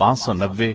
590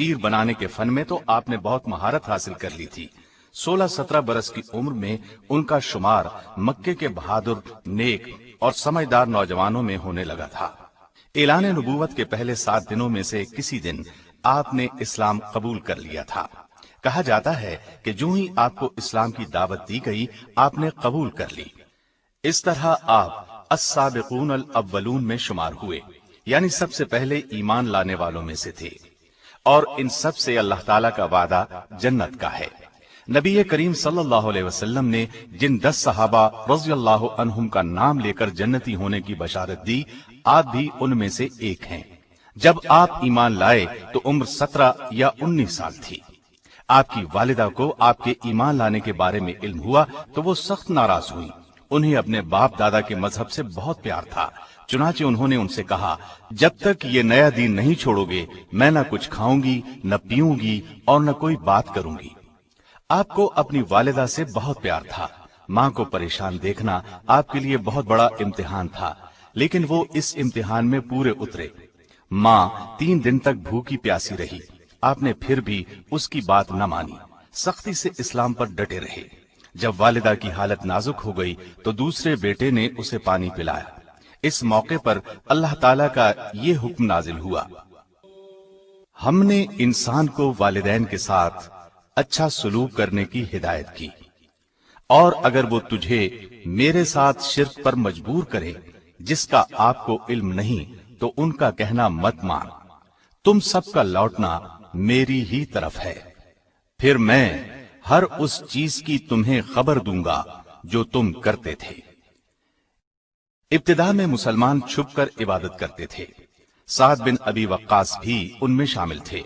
تیر بنانے کے فن میں تو آپ نے بہت مہارت حاصل کر لی تھی۔ 16-17 برس کی عمر میں ان کا شمار مکے کے بہادر، نیک اور سمجھدار نوجوانوں میں ہونے لگا تھا۔ اعلان نبوت کے پہلے 7 دنوں میں سے کسی دن آپ نے اسلام قبول کر لیا تھا۔ کہا جاتا ہے کہ جو ہی آپ کو اسلام کی دعوت دی گئی آپ نے قبول کر لی۔ اس طرح آپ السابقون الاولون میں شمار ہوئے، یعنی سب سے پہلے ایمان لانے والوں میں سے تھے، اور ان سب سے اللہ تعالیٰ کا وعدہ جنت کا ہے۔ نبی کریم صلی اللہ علیہ وسلم نے جن 10 صحابہ رضی اللہ عنہم کا نام لے کر جنتی ہونے کی بشارت دی، آپ بھی ان میں سے ایک ہیں۔ جب آپ ایمان لائے تو عمر 17 یا 19 سال تھی۔ آپ کی والدہ کو آپ کے ایمان لانے کے بارے میں علم ہوا تو وہ سخت ناراض ہوئی۔ انہیں اپنے باپ دادا کے مذہب سے بہت پیار تھا، چنانچہ انہوں نے ان سے کہا، جب تک یہ نیا دین نہیں چھوڑو گے میں نہ کچھ کھاؤں گی، نہ پیوں گی اور نہ کوئی بات کروں گی۔ آپ کو اپنی والدہ سے بہت پیار تھا۔ ماں کو پریشان دیکھنا آپ کے لیے بہت بڑا امتحان تھا، لیکن وہ اس امتحان میں پورے اترے۔ ماں 3 دن تک بھوکی پیاسی رہی، آپ نے پھر بھی اس کی بات نہ مانی، سختی سے اسلام پر ڈٹے رہے۔ جب والدہ کی حالت نازک ہو گئی تو دوسرے بیٹے نے اسے پانی پلایا۔ اس موقع پر اللہ تعالیٰ کا یہ حکم نازل ہوا، ہم نے انسان کو والدین کے ساتھ اچھا سلوک کرنے کی ہدایت کی، اور اگر وہ تجھے میرے ساتھ شرک پر مجبور کرے جس کا آپ کو علم نہیں تو ان کا کہنا مت مان، تم سب کا لوٹنا میری ہی طرف ہے، پھر میں ہر اس چیز کی تمہیں خبر دوں گا جو تم کرتے تھے۔ ابتدا میں مسلمان چھپ کر عبادت کرتے تھے۔ سعد بن ابی وقاص بھی ان میں شامل تھے۔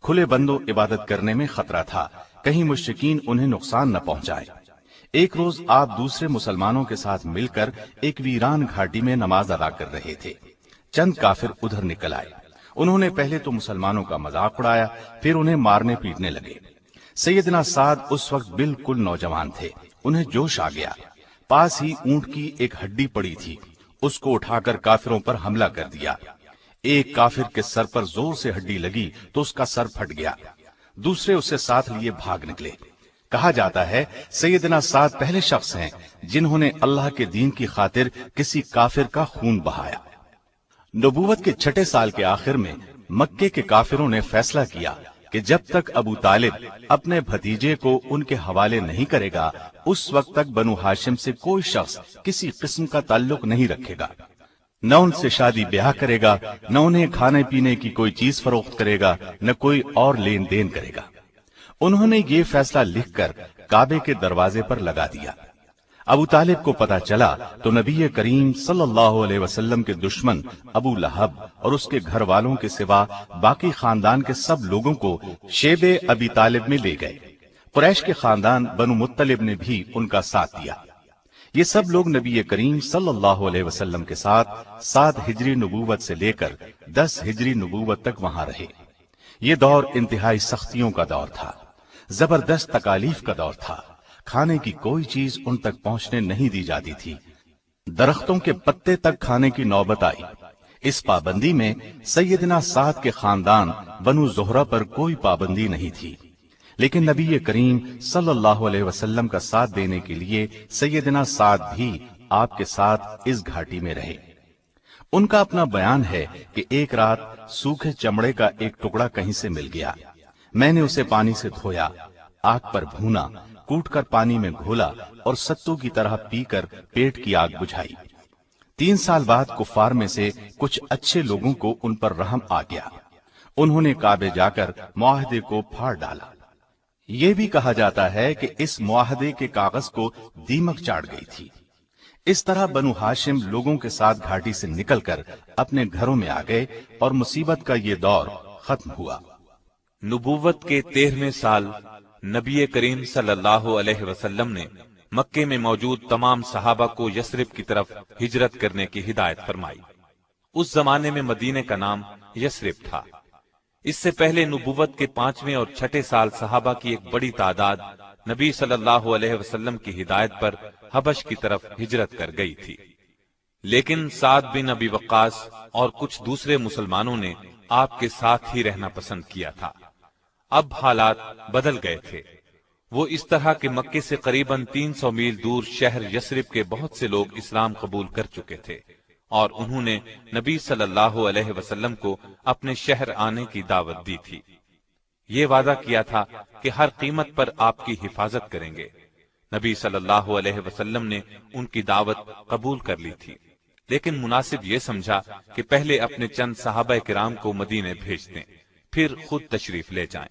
کھلے بندوں عبادت کرنے میں خطرہ تھا، کہیں مشرکین انہیں نقصان نہ پہنچائے۔ ایک روز آپ دوسرے مسلمانوں کے ساتھ مل کر ایک ویران گھاٹی میں نماز ادا کر رہے تھے۔ چند کافر ادھر نکل آئے۔ انہوں نے پہلے تو مسلمانوں کا مذاق اڑایا، پھر انہیں مارنے پیٹنے لگے۔ سیدنا سعد اس وقت بالکل نوجوان تھے، انہیں جوش آ گیا۔ پاس ہی اونٹ کی ایک ہڈی پڑی تھی، اس کو اٹھا کر کافروں پر حملہ کر دیا۔ ایک کافر کے سر پر زور سے ہڈی لگی تو اس کا سر پھٹ گیا، دوسرے اسے ساتھ لیے بھاگ نکلے۔ کہا جاتا ہے سیدنا سعد پہلے شخص ہیں جنہوں نے اللہ کے دین کی خاطر کسی کافر کا خون بہایا۔ نبوت کے 6 سال کے آخر میں مکے کے کافروں نے فیصلہ کیا کہ جب تک ابو طالب اپنے بھتیجے کو ان کے حوالے نہیں کرے گا اس وقت تک بنو ہاشم سے کوئی شخص کسی قسم کا تعلق نہیں رکھے گا، نہ ان سے شادی بیاہ کرے گا، نہ انہیں کھانے پینے کی کوئی چیز فروخت کرے گا، نہ کوئی اور لین دین کرے گا۔ انہوں نے یہ فیصلہ لکھ کر کعبے کے دروازے پر لگا دیا۔ ابو طالب کو پتا چلا تو نبی کریم صلی اللہ علیہ وسلم کے دشمن ابو لہب اور اس کے گھر والوں کے سوا باقی خاندان کے سب لوگوں کو شیب ابی طالب میں لے گئے۔ قریش کے خاندان بنو مطلب نے بھی ان کا ساتھ دیا۔ یہ سب لوگ نبی کریم صلی اللہ علیہ وسلم کے ساتھ 7 ہجری نبوت سے لے کر 10 ہجری نبوت تک وہاں رہے۔ یہ دور انتہائی سختیوں کا دور تھا، زبردست تکالیف کا دور تھا۔ کھانے کی کوئی چیز ان تک پہنچنے نہیں دی جاتی تھی، درختوں کے پتے تک کھانے کی نوبت آئی۔ اس پابندی میں سیدنا سعد کے خاندان بنو زہرہ پر کوئی پابندی نہیں تھی، لیکن نبی کریم صلی اللہ علیہ وسلم کا ساتھ دینے کے لیے سیدنا سعد بھی آپ کے ساتھ اس گھاٹی میں رہے۔ ان کا اپنا بیان ہے کہ ایک رات سوکھے چمڑے کا ایک ٹکڑا کہیں سے مل گیا، میں نے اسے پانی سے دھویا، آگ پر بھونا، کوٹ کر پانی میں گھولا اور ستو کی طرح پی کر پیٹ کی آگ بجھائی۔ 3 سال بعد کفار میں سے کچھ اچھے لوگوں کو ان پر رحم آ گیا، انہوں نے کعبے جا کر معاہدے کو پھاڑ ڈالا۔ یہ بھی کہا جاتا ہے کہ اس معاہدے کے کاغذ کو دیمک چاٹ گئی تھی۔ اس طرح بنو ہاشم لوگوں کے ساتھ گھاٹی سے نکل کر اپنے گھروں میں آ گئے اور مصیبت کا یہ دور ختم ہوا۔ نبوت کے 13ویں سال نبی کریم صلی اللہ علیہ وسلم نے مکے میں موجود تمام صحابہ کو یثرب کی طرف ہجرت کرنے کی ہدایت فرمائی۔ اس زمانے میں مدینے کا نام یثرب تھا۔ اس سے پہلے نبوت کے 5ویں اور 6 سال صحابہ کی ایک بڑی تعداد نبی صلی اللہ علیہ وسلم کی ہدایت پر حبش کی طرف ہجرت کر گئی تھی، لیکن سعد بن ابی وقاص اور کچھ دوسرے مسلمانوں نے آپ کے ساتھ ہی رہنا پسند کیا تھا۔ اب حالات بدل گئے تھے۔ وہ اس طرح کہ مکے سے قریباً 300 میل دور شہر یثرب کے بہت سے لوگ اسلام قبول کر چکے تھے، اور انہوں نے نبی صلی اللہ علیہ وسلم کو اپنے شہر آنے کی دعوت دی تھی۔ یہ وعدہ کیا تھا کہ ہر قیمت پر آپ کی حفاظت کریں گے۔ نبی صلی اللہ علیہ وسلم نے ان کی دعوت قبول کر لی تھی، لیکن مناسب یہ سمجھا کہ پہلے اپنے چند صحابہ کرام کو مدینے بھیج دیں، پھر خود تشریف لے جائیں۔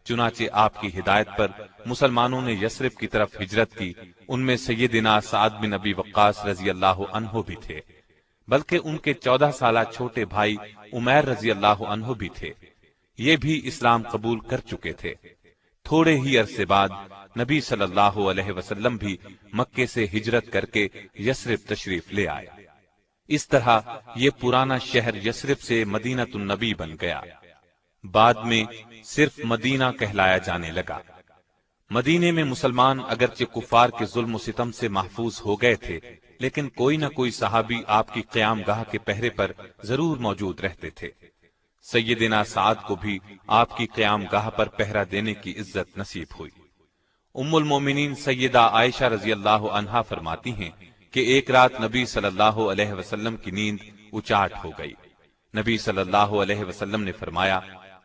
چنانچہ آپ کی ہدایت پر مسلمانوں نے یثرب کی طرف ہجرت کی۔ ان میں سیدنا سعد بن ابی وقاص رضی اللہ عنہ بھی تھے، بلکہ ان کے 14 سالہ چھوٹے بھائی عمیر رضی اللہ عنہ بھی تھے۔ یہ بھی اسلام قبول کر چکے تھے۔ تھوڑے ہی عرصے بعد نبی صلی اللہ علیہ وسلم بھی مکے سے ہجرت کر کے یثرب تشریف لے آئے۔ اس طرح یہ پرانا شہر یثرب سے مدینۃ النبی بن گیا۔ بعد میں صرف مدینہ کہلایا جانے لگا۔ مدینے میں مسلمان اگرچہ کفار کے ظلم و ستم سے محفوظ ہو گئے تھے، لیکن کوئی نہ کوئی صحابی آپ کی قیام گاہ کے پہرے پر ضرور موجود رہتے تھے۔ سیدنا سعد کو بھی آپ کی قیام گاہ پر پہرا دینے کی عزت نصیب ہوئی۔ ام المومنین سیدہ عائشہ رضی اللہ عنہا فرماتی ہیں کہ ایک رات نبی صلی اللہ علیہ وسلم کی نیند اچاٹ ہو گئی۔ نبی صلی اللہ علیہ وسلم نے فرمایا،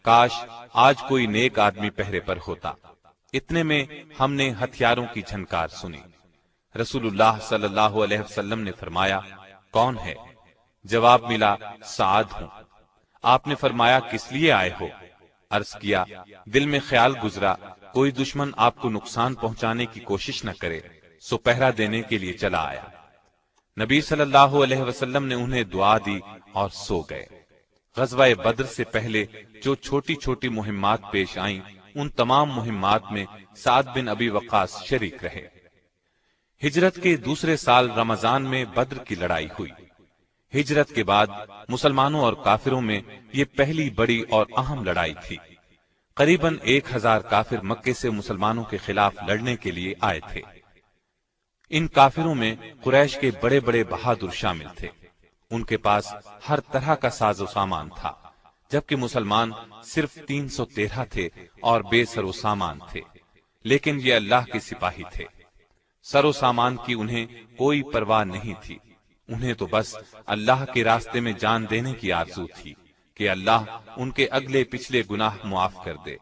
کاش آج کوئی نیک آدمی پہرے پر ہوتا۔ اتنے میں ہم نے ہتھیاروں کی جھنکار سنی۔ رسول اللہ صلی اللہ علیہ وسلم نے فرمایا، کون ہے؟ جواب ملا، سعد ہوں۔ آپ نے فرمایا، کس لیے آئے ہو؟ عرض کیا، دل میں خیال گزرا کوئی دشمن آپ کو نقصان پہنچانے کی کوشش نہ کرے، سو پہرا دینے کے لیے چلا آیا۔ نبی صلی اللہ علیہ وسلم نے انہیں دعا دی اور سو گئے۔ غزوہ بدر سے پہلے جو چھوٹی چھوٹی مہمات پیش آئیں، ان تمام مہمات میں سعد بن ابی وقاص شریک رہے۔ ہجرت کے دوسرے سال رمضان میں بدر کی لڑائی ہوئی۔ ہجرت کے بعد مسلمانوں اور کافروں میں یہ پہلی بڑی اور اہم لڑائی تھی۔ قریباً 1000 کافر مکے سے مسلمانوں کے خلاف لڑنے کے لیے آئے تھے۔ ان کافروں میں قریش کے بڑے بڑے بہادر شامل تھے۔ ان کے پاس ہر طرح کا ساز و سامان تھا، جبکہ مسلمان صرف 313 تھے اور بے سر و سامان تھے، لیکن یہ اللہ کے سپاہی تھے۔ سر و سامان کی انہیں کوئی پرواہ نہیں تھی، انہیں تو بس اللہ کے راستے میں جان دینے کی آرزو تھی کہ اللہ ان کے اگلے پچھلے گناہ معاف کر دے۔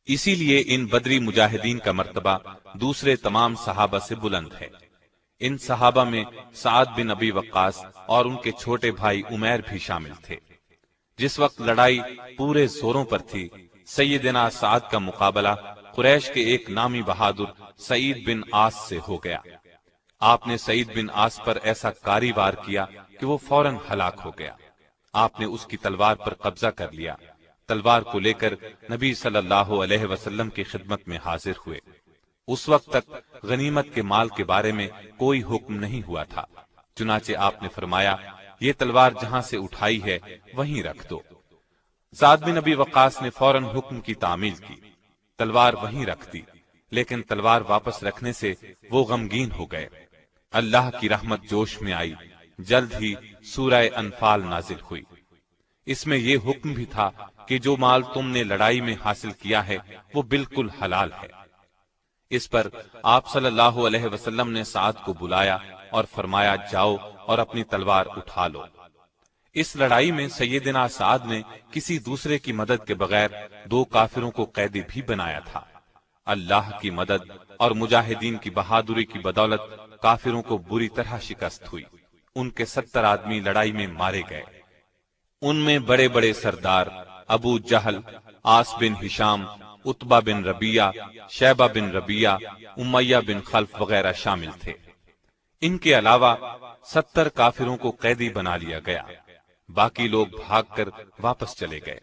اسی لیے ان بدری مجاہدین کا مرتبہ دوسرے تمام صحابہ سے بلند ہے۔ ان صحابہ میں سعد بن ابی وقاص اور ان کے چھوٹے بھائی عمیر بھی شامل تھے۔ جس وقت لڑائی پورے زوروں پر تھی، سیدنا سعد کا مقابلہ قریش کے ایک نامی بہادر سعید بن عاص سے ہو گیا۔ آپ نے سعید بن عاص پر ایسا کاری وار کیا کہ وہ فوراً ہلاک ہو گیا۔ آپ نے اس کی تلوار پر قبضہ کر لیا۔ تلوار کو لے کر نبی صلی اللہ علیہ وسلم کی خدمت میں حاضر ہوئے۔ اس وقت تک غنیمت کے مال کے بارے میں کوئی حکم نہیں ہوا تھا، چنانچہ آپ نے فرمایا، یہ تلوار جہاں سے اٹھائی ہے وہیں رکھ دو۔ سعد بن ابی وقاص نے فوراً حکم کی تعمیل کی، تلوار وہیں رکھ دی، لیکن تلوار واپس رکھنے سے وہ غمگین ہو گئے۔ اللہ کی رحمت جوش میں آئی، جلد ہی سورہ انفال نازل ہوئی۔ اس میں یہ حکم بھی تھا کہ جو مال تم نے لڑائی میں حاصل کیا ہے وہ بالکل حلال ہے۔ اس پر آپ صلی اللہ علیہ وسلم نے سعد کو بلایا اور فرمایا، جاؤ اور اپنی تلوار اٹھا لو۔ اس لڑائی میں سیدنا سعد نے کسی دوسرے کی مدد کے بغیر 2 کافروں کو قیدی بھی بنایا تھا۔ اللہ کی مدد اور مجاہدین کی بہادری کی بدولت کافروں کو بری طرح شکست ہوئی۔ ان کے 70 آدمی لڑائی میں مارے گئے۔ ان میں بڑے بڑے سردار ابو جہل، عاص بن ہشام، عتبہ بن ربیعہ، شیبہ بن ربیعہ، امیہ بن خلف وغیرہ شامل تھے۔ ان کے علاوہ 70 کافروں کو قیدی بنا لیا گیا، باقی لوگ بھاگ کر واپس چلے گئے۔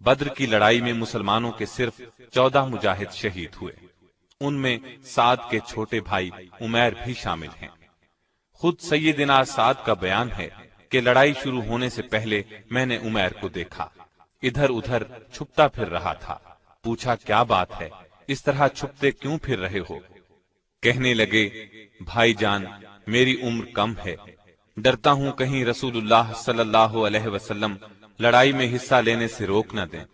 بدر کی لڑائی میں مسلمانوں کے صرف 14 مجاہد شہید ہوئے۔ ان میں سعد کے چھوٹے بھائی عمیر بھی شامل ہیں۔ خود سیدنا سعد کا بیان ہے کہ لڑائی شروع ہونے سے پہلے میں نے عمیر کو دیکھا، ادھر ادھر چھپتا پھر رہا تھا۔ پوچھا، کیا بات ہے، اس طرح چھپتے کیوں پھر رہے ہو؟ کہنے لگے، بھائی جان، میری عمر کم ہے، ڈرتا ہوں کہیں رسول اللہ صلی اللہ علیہ وسلم لڑائی میں حصہ لینے سے روک نہ دیں،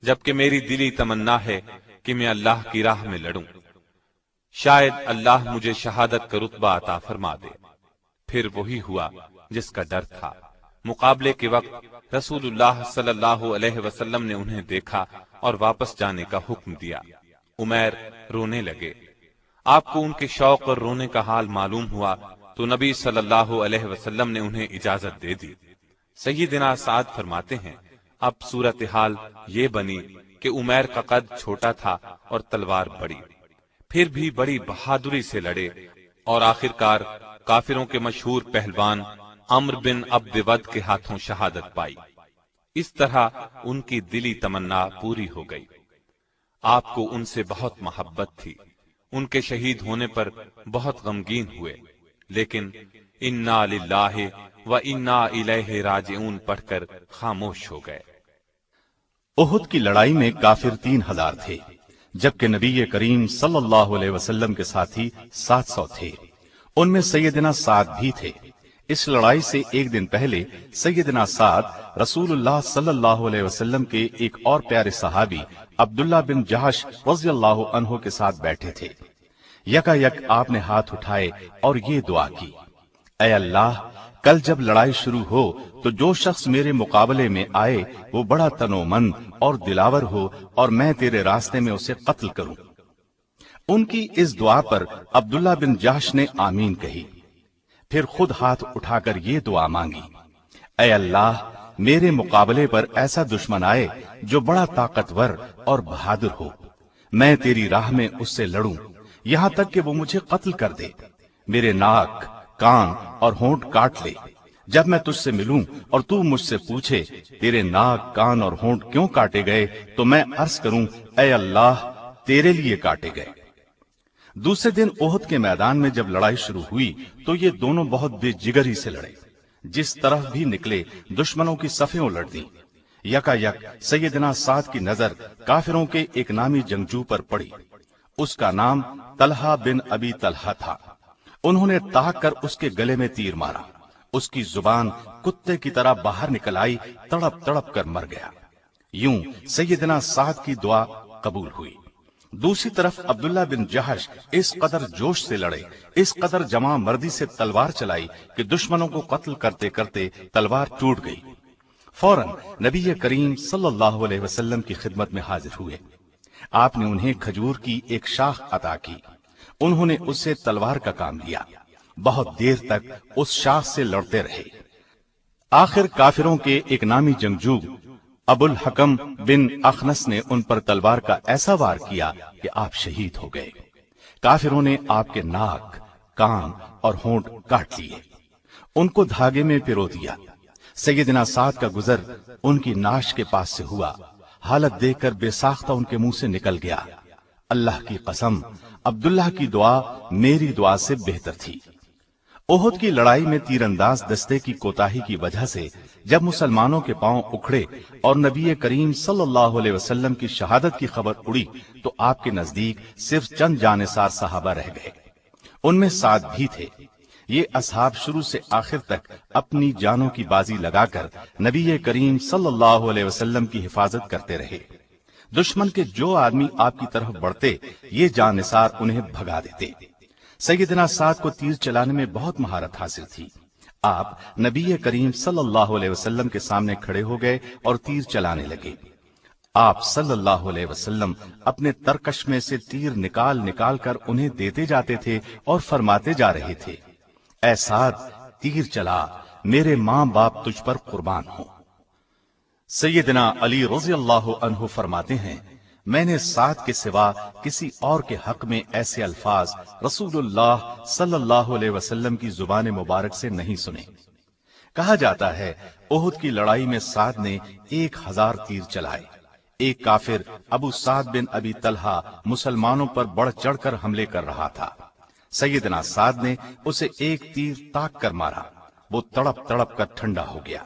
جبکہ میری دلی تمنا ہے کہ میں اللہ کی راہ میں لڑوں، شاید اللہ مجھے شہادت کا رتبہ عطا فرما دے۔ پھر وہی ہوا جس کا ڈر تھا۔ مقابلے کے وقت رسول اللہ صلی اللہ علیہ وسلم نے انہیں دیکھا اور واپس جانے کا حکم دیا۔ عمیر رونے لگے۔ آپ کو ان کے شوق اور رونے کا حال معلوم ہوا تو نبی صلی اللہ علیہ وسلم نے انہیں اجازت دے دی۔ سیدنا سعد فرماتے ہیں، اب صورتحال یہ بنی کہ عمیر کا قد چھوٹا تھا اور تلوار بڑی، پھر بھی بڑی بہادری سے لڑے اور آخرکار کافروں کے مشہور پہلوان عمرو بن عبد ود کے ہاتھوں شہادت پائی۔ اس طرح ان کی دلی تمنا پوری ہو گئی۔ آپ کو ان سے بہت محبت تھی۔ ان کے شہید ہونے پر بہت غمگین ہوئے، لیکن انا للہ و انا الیہ راجعون پڑھ کر خاموش ہو گئے۔ احد کی لڑائی میں کافر 3000 تھے، جبکہ نبی کریم صلی اللہ علیہ وسلم کے ساتھی 700 تھے۔ ان میں سیدنا سعد بھی تھے۔ اس لڑائی سے ایک دن پہلے سیدنا سعد رسول اللہ صلی اللہ علیہ وسلم کے ایک اور پیارے صحابی عبداللہ بن جہش رضی اللہ عنہ کے ساتھ بیٹھے تھے۔ یکا یک آپ نے ہاتھ اٹھائے اور یہ دعا کی، اے اللہ، کل جب لڑائی شروع ہو تو جو شخص میرے مقابلے میں آئے وہ بڑا تنومند اور دلاور ہو اور میں تیرے راستے میں اسے قتل کروں۔ ان کی اس دعا پر عبداللہ بن جہش نے آمین کہی، پھر خود ہاتھ اٹھا کر یہ دعا مانگی، اے اللہ، میرے مقابلے پر ایسا دشمن آئے جو بڑا طاقتور اور بہادر ہو، میں تیری راہ میں اس سے لڑوں یہاں تک کہ وہ مجھے قتل کر دے، میرے ناک، کان اور ہونٹ کاٹ لے۔ جب میں تجھ سے ملوں اور تو مجھ سے پوچھے تیرے ناک، کان اور ہونٹ کیوں کاٹے گئے تو میں عرض کروں، اے اللہ، تیرے لیے کاٹے گئے۔ دوسرے دن احد کے میدان میں جب لڑائی شروع ہوئی تو یہ دونوں بہت بے جگری سے لڑے۔ جس طرف بھی نکلے دشمنوں کی صفیں الٹ دیں۔ یکا یک سیدنا سعد کی نظر کافروں کے ایک نامی جنگجو پر پڑی۔ اس کا نام طلحہ بن ابی طلحہ تھا۔ انہوں نے تاک کر اس کے گلے میں تیر مارا۔ اس کی زبان کتے کی طرح باہر نکل آئی، تڑپ تڑپ کر مر گیا۔ یوں سیدنا سعد کی دعا قبول ہوئی۔ دوسری طرف عبداللہ بن جہش اس قدر جوش سے لڑے، اس قدر جمع مردی سے تلوار چلائی کہ دشمنوں کو قتل کرتے کرتے تلوار ٹوٹ گئی۔ فوراً نبی کریم صلی اللہ علیہ وسلم کی خدمت میں حاضر ہوئے۔ آپ نے انہیں کھجور کی ایک شاخ عطا کی۔ انہوں نے اس سے تلوار کا کام لیا۔ بہت دیر تک اس شاخ سے لڑتے رہے۔ آخر کافروں کے ایک نامی جنگجو ابو الحکم بن اخنس نے ان پر تلوار کا ایسا وار کیا کہ آپ شہید ہو گئے۔ کافروں نے آپ کے ناک، کان اور ہونٹ کاٹ لیے، ان کو دھاگے میں پرو دیا۔ سیدنا سعد کا گزر ان کی ناش کے پاس سے ہوا۔ حالت دیکھ کر بے ساختہ ان کے منہ سے نکل گیا، اللہ کی قسم، عبداللہ کی دعا میری دعا سے بہتر تھی۔ احد کی لڑائی میں تیر انداز دستے کی کوتاہی کی وجہ سے جب مسلمانوں کے پاؤں اکھڑے اور نبی کریم صلی اللہ علیہ وسلم کی شہادت کی خبر اڑی تو آپ کے نزدیک صرف چند جانثار صحابہ رہ گئے۔ ان میں سعد بھی تھے۔ یہ اصحاب شروع سے آخر تک اپنی جانوں کی بازی لگا کر نبی کریم صلی اللہ علیہ وسلم کی حفاظت کرتے رہے۔ دشمن کے جو آدمی آپ کی طرف بڑھتے یہ جانثار انہیں بھگا دیتے۔ سیدنا سعد کو تیر چلانے میں بہت مہارت حاصل تھی۔ آپ نبی کریم صلی اللہ علیہ وسلم کے سامنے کھڑے ہو گئے اور تیر چلانے لگے۔ آپ صلی اللہ علیہ وسلم اپنے ترکش میں سے تیر نکال نکال کر انہیں دیتے جاتے تھے اور فرماتے جا رہے تھے، اے سعد، تیر چلا، میرے ماں باپ تجھ پر قربان ہوں۔ سیدنا علی رضی اللہ عنہ فرماتے ہیں، میں نے سعد کے سوا کسی اور کے حق میں ایسے الفاظ رسول اللہ صلی اللہ علیہ وسلم کی زبان مبارک سے نہیں سنے۔ کہا جاتا ہے احد کی لڑائی میں سعد نے 1000 تیر چلائے۔ ایک کافر ابو سعد بن ابی طلحہ مسلمانوں پر بڑھ چڑھ کر حملے کر رہا تھا۔ سیدنا سعد نے اسے ایک تیر تاک کر مارا، وہ تڑپ تڑپ کر ٹھنڈا ہو گیا۔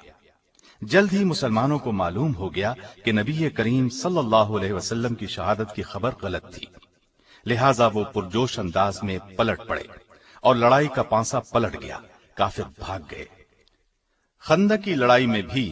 جلد ہی مسلمانوں کو معلوم ہو گیا کہ نبی کریم صلی اللہ علیہ وسلم کی شہادت کی خبر غلط تھی، لہٰذا وہ پرجوش انداز میں پلٹ پڑے اور لڑائی کا پانسا پلٹ گیا، کافر بھاگ گئے۔ خندق کی لڑائی میں بھی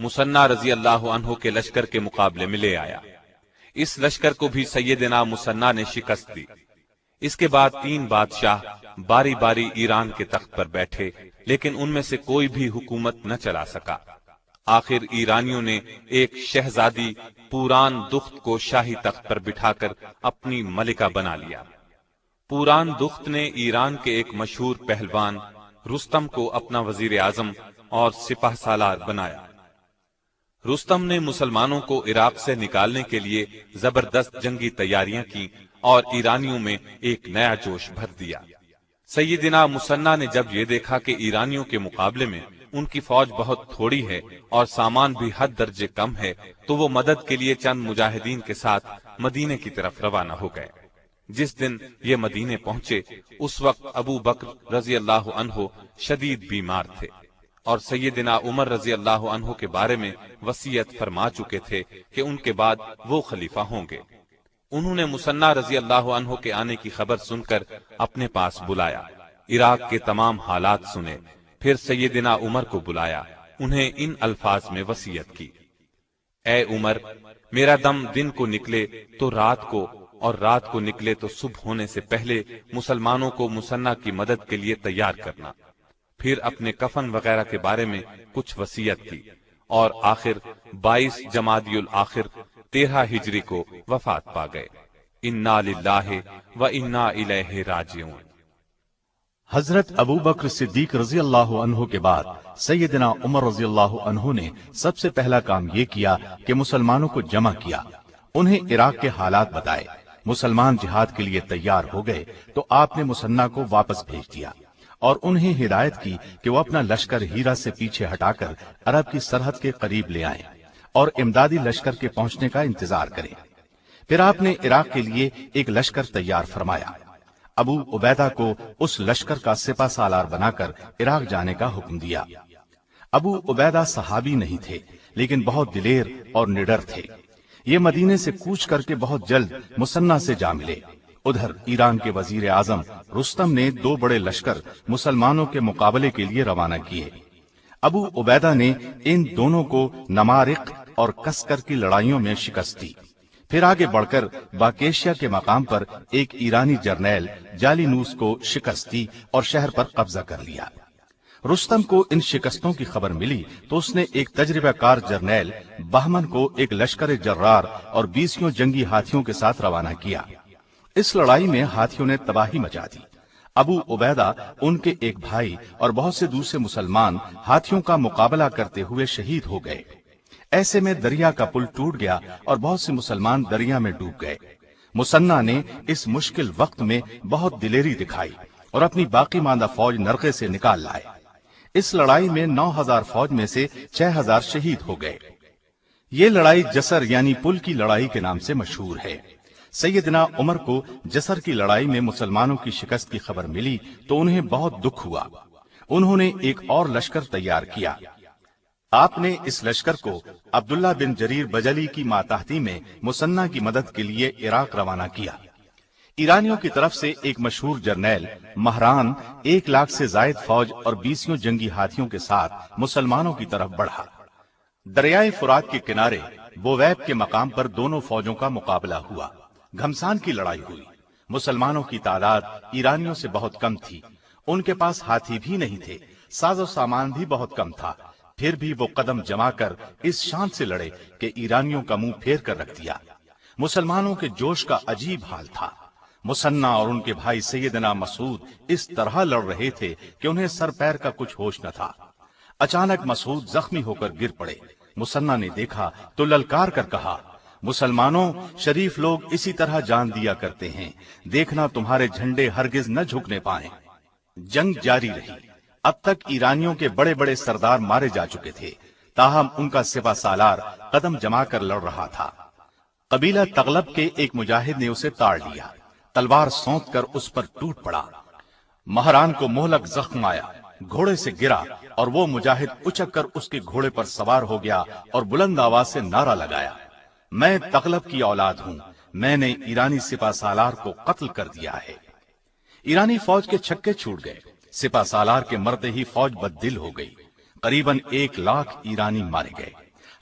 مسنہ رضی اللہ عنہ کے لشکر کے مقابلے میں لے آیا۔ اس لشکر کو بھی سیدنا مسنہ نے شکست دی۔ اس کے بعد 3 بادشاہ باری باری ایران کے تخت پر بیٹھے، لیکن ان میں سے کوئی بھی حکومت نہ چلا سکا۔ آخر ایرانیوں نے ایک شہزادی پوران دخت کو شاہی تخت پر بٹھا کر اپنی ملکہ بنا لیا۔ پوران دخت نے ایران کے ایک مشہور پہلوان رستم کو اپنا وزیر اعظم اور سپہ سالار بنایا۔ رستم نے مسلمانوں کو عراق سے نکالنے کے لیے زبردست جنگی تیاریاں کی اور ایرانیوں میں ایک نیا جوش بھر دیا۔ سیدنا مسنہ نے جب یہ دیکھا کہ ایرانیوں کے مقابلے میں ان کی فوج بہت تھوڑی ہے اور سامان بھی حد درجے کم ہے، تو وہ مدد کے لیے چند مجاہدین کے ساتھ مدینے کی طرف روانہ ہو گئے۔ جس دن یہ مدینے پہنچے اس وقت ابو بکر رضی اللہ عنہ شدید بیمار تھے اور سیدنا عمر رضی اللہ عنہ کے بارے میں وصیت فرما چکے تھے کہ ان کے بعد وہ خلیفہ ہوں گے۔ انہوں نے مسنہ رضی اللہ عنہ کے آنے کی خبر سن کر اپنے پاس بلایا، عراق کے تمام حالات سنے، پھر سیدنا عمر کو بلایا، انہیں ان الفاظ میں وصیت کی: اے عمر، میرا دم دن کو نکلے تو رات کو، اور رات کو نکلے تو صبح ہونے سے پہلے مسلمانوں کو مسنہ کی مدد کے لیے تیار کرنا۔ پھر اپنے کفن وغیرہ کے بارے میں کچھ وصیت کی، اور آخر 22 جمادی الاخر 13 ہجری کو وفات پا گئے۔ انا للہ و انا الیہ راجعون۔ حضرت ابو بکر صدیق رضی اللہ عنہ کے بعد سیدنا عمر رضی اللہ عنہ نے سب سے پہلا کام یہ کیا کہ مسلمانوں کو جمع کیا، انہیں عراق کے حالات بتائے۔ مسلمان جہاد کے لیے تیار ہو گئے تو آپ نے مسنہ کو واپس بھیج دیا اور انہیں ہدایت کی کہ وہ اپنا لشکر ہیرا سے پیچھے ہٹا کر عرب کی سرحد کے قریب لے آئیں اور امدادی لشکر کے پہنچنے کا انتظار کریں۔ پھر آپ نے عراق کے لیے ایک لشکر تیار فرمایا۔ ابو عبیدہ کو اس لشکر کا سپہ سالار بنا کر عراق جانے کا حکم دیا۔ ابو عبیدہ صحابی نہیں تھے، لیکن بہت دلیر اور نڈر تھے۔ یہ مدینے سے کوچ کر کے بہت جلد مسنہ سے جا ملے۔ ادھر ایران کے وزیر اعظم رستم نے 2 بڑے لشکر مسلمانوں کے مقابلے کے لیے روانہ کیے۔ ابو عبیدہ نے ان دونوں کو نمارق اور کسکر کی لڑائیوں میں شکست دی۔ پھر آگے بڑھ کر باکیشیا کے مقام پر ایک ایرانی جرنیل جالینوس کو شکست دی اور شہر پر قبضہ کر لیا۔ رستم کو ان شکستوں کی خبر ملی تو اس نے ایک تجربہ کار جرنیل بہمن کو ایک لشکر جرار اور 20 جنگی ہاتھیوں کے ساتھ روانہ کیا۔ اس لڑائی میں ہاتھیوں نے تباہی مچا دی۔ ابو عبیدہ، ان کے ایک بھائی اور بہت سے دوسرے مسلمان ہاتھیوں کا مقابلہ کرتے ہوئے شہید ہو گئے۔ ایسے میں دریا کا پل ٹوٹ گیا اور بہت سے مسلمان دریا میں ڈوب گئے۔ مسنہ نے اس مشکل وقت میں بہت دلیری دکھائی اور اپنی باقی ماندہ فوج نرغے سے نکال لائے۔ اس لڑائی میں 9000 فوج میں سے 6000 شہید ہو گئے۔ یہ لڑائی جسر یعنی پل کی لڑائی کے نام سے مشہور ہے۔ سیدنا عمر کو جسر کی لڑائی میں مسلمانوں کی شکست کی خبر ملی تو انہیں بہت دکھ ہوا۔ انہوں نے ایک اور لشکر تیار کیا۔ آپ نے اس لشکر کو عبداللہ بن جریر بجلی کی ماتحتی میں مسنہ کی مدد کے لیے عراق روانہ کیا۔ ایرانیوں کی طرف سے ایک مشہور جرنیل مہران 1 لاکھ سے زائد فوج اور 20 جنگی ہاتھیوں کے ساتھ مسلمانوں کی طرف بڑھا۔ دریائے فرات کے کنارے بویب کے مقام پر دونوں فوجوں کا مقابلہ ہوا۔ گھمسان کی لڑائی ہوئی۔ مسلمانوں کی تعداد ایرانیوں سے بہت کم تھی، ان کے پاس ہاتھی بھی نہیں تھے، ساز و سامان بھی بہت کم تھا، پھر بھی وہ قدم جما کر اس شان سے لڑے کہ ایرانیوں کا منہ پھیر کر رکھ دیا۔ مسلمانوں کے جوش کا عجیب حال تھا۔ مسنہ اور ان کے بھائی سیدنا مسعود اس طرح لڑ رہے تھے کہ انہیں سر پیر کا کچھ ہوش نہ تھا۔ اچانک مسعود زخمی ہو کر گر پڑے۔ مسنہ نے دیکھا تو للکار کر کہا، مسلمانوں، شریف لوگ اسی طرح جان دیا کرتے ہیں، دیکھنا تمہارے جھنڈے ہرگز نہ جھکنے پائیں۔ جنگ جاری رہی۔ اب تک ایرانیوں کے بڑے بڑے سردار مارے جا چکے تھے، تاہم ان کا سپہ سالار قدم جما کر لڑ رہا تھا۔ قبیلہ تغلب کے ایک مجاہد نے اسے تاڑ لیا، تلوار سونت کر اس پر ٹوٹ پڑا۔ مہران کو مہلک زخم آیا، گھوڑے سے گرا اور وہ مجاہد اچک کر اس کے گھوڑے پر سوار ہو گیا اور بلند آواز سے نعرہ لگایا، میں تغلب کی اولاد ہوں، میں نے ایرانی سپہ سالار کو قتل کر دیا ہے۔ ایرانی فوج کے چھکے چھوٹ گئے، سپہ سالار کے مرتے ہی فوج بددل ہو گئی، قریباً 1 لاکھ ایرانی مارے گئے۔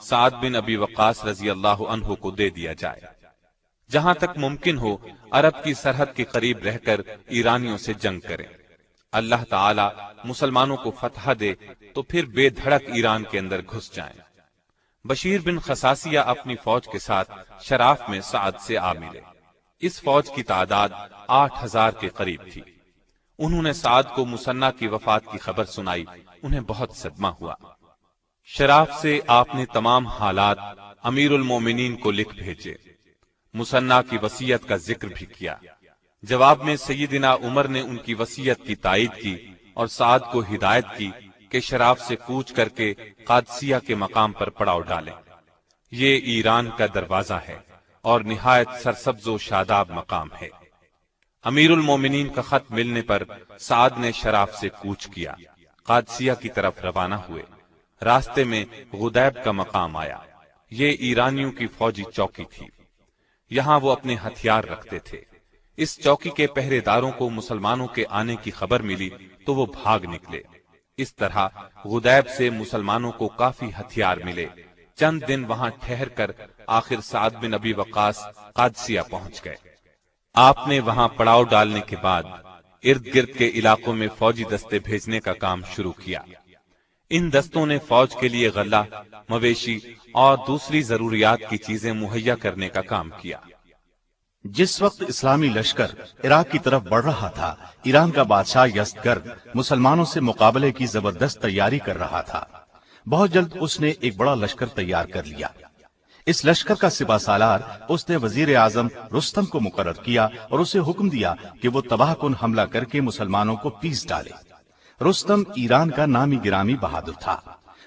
سعد بن ابی وقاص رضی اللہ عنہ کو دے دیا جائے۔ جہاں تک ممکن ہو عرب کی سرحد کے قریب رہ کر ایرانیوں سے جنگ کریں۔ اللہ تعالی مسلمانوں کو فتح دے تو پھر بے دھڑک ایران کے اندر گھس جائیں۔ بشیر بن خصاصیہ اپنی فوج کے ساتھ شراف میں سعد سے آ ملے۔ اس فوج کی تعداد 8000 کے قریب تھی۔ انہوں نے سعد کو مصنع کی وفات کی خبر سنائی، انہیں بہت صدمہ ہوا۔ شراف سے آپ نے تمام حالات امیر المومنین کو لکھ بھیجے، مصنع کی وصیت کا ذکر بھی کیا۔ جواب میں سیدنا عمر نے ان کی وصیت کی تائید کی اور سعد کو ہدایت کی کہ شراف سے کوچ کر کے قادسیہ کے مقام پر پڑاؤ ڈالیں۔ یہ ایران کا دروازہ ہے اور نہایت سرسبز و شاداب مقام ہے۔ امیر المومنین کا خط ملنے پر سعد نے شراف سے کوچ کیا، قادسیہ کی طرف روانہ ہوئے۔ راستے میں غدیب کا مقام آیا۔ یہ ایرانیوں کی فوجی چوکی تھی، یہاں وہ اپنے ہتھیار رکھتے تھے۔ اس چوکی کے پہرے داروں کو مسلمانوں کے آنے کی خبر ملی تو وہ بھاگ نکلے۔ اس طرح غدیب سے مسلمانوں کو کافی ہتھیار ملے۔ چند دن وہاں ٹھہر کر آخر سعد بن ابی وقاص قادسیہ پہنچ گئے۔ آپ نے وہاں پڑاؤ ڈالنے کے بعد ارد گرد کے علاقوں میں فوجی دستے بھیجنے کا کام شروع کیا۔ ان دستوں نے فوج کے لیے غلہ، مویشی اور دوسری ضروریات کی چیزیں مہیا کرنے کا کام کیا۔ جس وقت اسلامی لشکر عراق کی طرف بڑھ رہا تھا، ایران کا بادشاہ یزدگرد مسلمانوں سے مقابلے کی زبردست تیاری کر رہا تھا۔ بہت جلد اس نے ایک بڑا لشکر تیار کر لیا۔ اس لشکر کا سپہ سالار اس نے وزیر اعظم رستم کو مقرر کیا اور اسے حکم دیا کہ وہ تباہ کن حملہ کر کے مسلمانوں کو پیس ڈالے۔ رستم ایران کا نامی گرامی بہادر تھا۔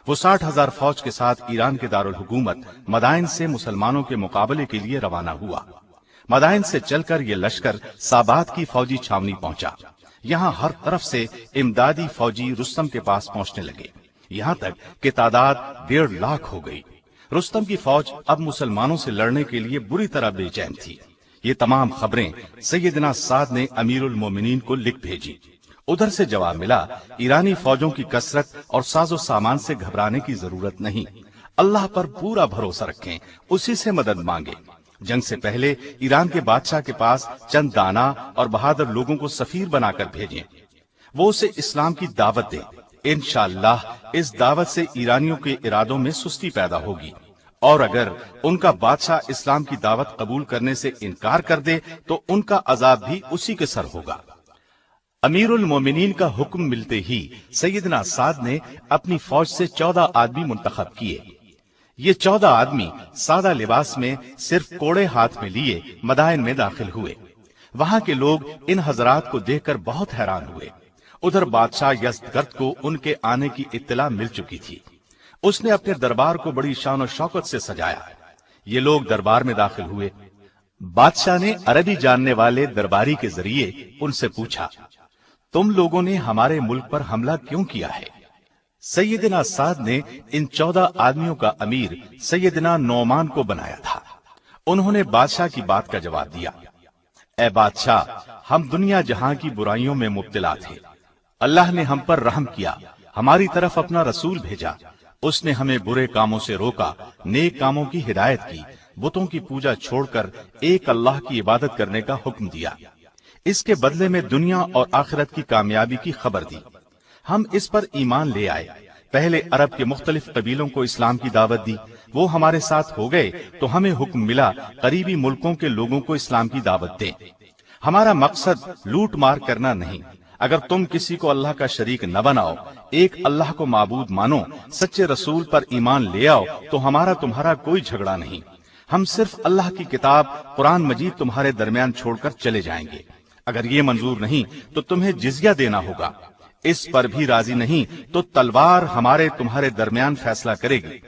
وہ 60,000 فوج کے ساتھ ایران کے دارالحکومت مدائن سے مسلمانوں کے مقابلے کے لیے روانہ ہوا۔ مدائن سے چل کر یہ لشکر سابات کی فوجی چھاونی پہنچا۔ یہاں ہر طرف سے امدادی فوجی رستم کے پاس پہنچنے لگے، یہاں تک کہ تعداد 1.5 لاکھ ہو گئی۔ رستم کی فوج اب مسلمانوں سے لڑنے کے لیے بری طرح بے چین تھی۔ یہ تمام خبریں سیدنا سعد نے امیر المومنین کو لکھ بھیجی۔ ادھر سے جواب ملا، ایرانی فوجوں کی کثرت اور ساز و سامان سے گھبرانے کی ضرورت نہیں، اللہ پر پورا بھروسہ رکھیں، اسی سے مدد مانگیں۔ جنگ سے پہلے ایران کے بادشاہ کے پاس چند دانا اور بہادر لوگوں کو سفیر بنا کر بھیجیں، وہ اسے اسلام کی دعوت دیں۔ انشاءاللہ اس دعوت سے ایرانیوں کے ارادوں میں سستی پیدا ہوگی، اور اگر ان کا بادشاہ اسلام کی دعوت قبول کرنے سے انکار کر دے تو ان کا عذاب بھی اسی کے سر ہوگا۔ امیر المومنین کا حکم ملتے ہی سیدنا سعد نے اپنی فوج سے 14 آدمی منتخب کیے۔ یہ 14 آدمی سادہ لباس میں صرف کوڑے ہاتھ میں لیے مدائن میں داخل ہوئے۔ وہاں کے لوگ ان حضرات کو دیکھ کر بہت حیران ہوئے۔ ادھر بادشاہ یزدگرد کو ان کے آنے کی اطلاع مل چکی تھی۔ اس نے اپنے دربار کو بڑی شان و شوکت سے سجایا۔ یہ لوگ دربار میں داخل ہوئے۔ بادشاہ نے عربی جاننے والے درباری کے ذریعے ان سے پوچھا، تم لوگوں نے ہمارے ملک پر حملہ کیوں کیا ہے؟ سیدنا سعد نے ان 14 آدمیوں کا امیر سیدنا نعمان کو بنایا تھا۔ انہوں نے بادشاہ کی بات کا جواب دیا، اے بادشاہ، ہم دنیا جہاں کی برائیوں میں مبتلا تھے، اللہ نے ہم پر رحم کیا، ہماری طرف اپنا رسول بھیجا، اس نے ہمیں برے کاموں سے روکا، نیک کاموں کی ہدایت کی، بتوں کی پوجا چھوڑ کر ایک اللہ کی عبادت کرنے کا حکم دیا، اس کے بدلے میں دنیا اور آخرت کی کامیابی کی خبر دی۔ ہم اس پر ایمان لے آئے، پہلے عرب کے مختلف قبیلوں کو اسلام کی دعوت دی، وہ ہمارے ساتھ ہو گئے تو ہمیں حکم ملا قریبی ملکوں کے لوگوں کو اسلام کی دعوت دیں۔ ہمارا مقصد لوٹ مار کرنا نہیں، اگر تم کسی کو اللہ کا شریک نہ بناؤ، ایک اللہ کو معبود مانو، سچے رسول پر ایمان لے آؤ تو ہمارا تمہارا کوئی جھگڑا نہیں، ہم صرف اللہ کی کتاب قرآن مجید تمہارے درمیان چھوڑ کر چلے جائیں گے۔ اگر یہ منظور نہیں تو تمہیں جزیہ دینا ہوگا، اس پر بھی راضی نہیں تو تلوار ہمارے تمہارے درمیان فیصلہ کرے گی،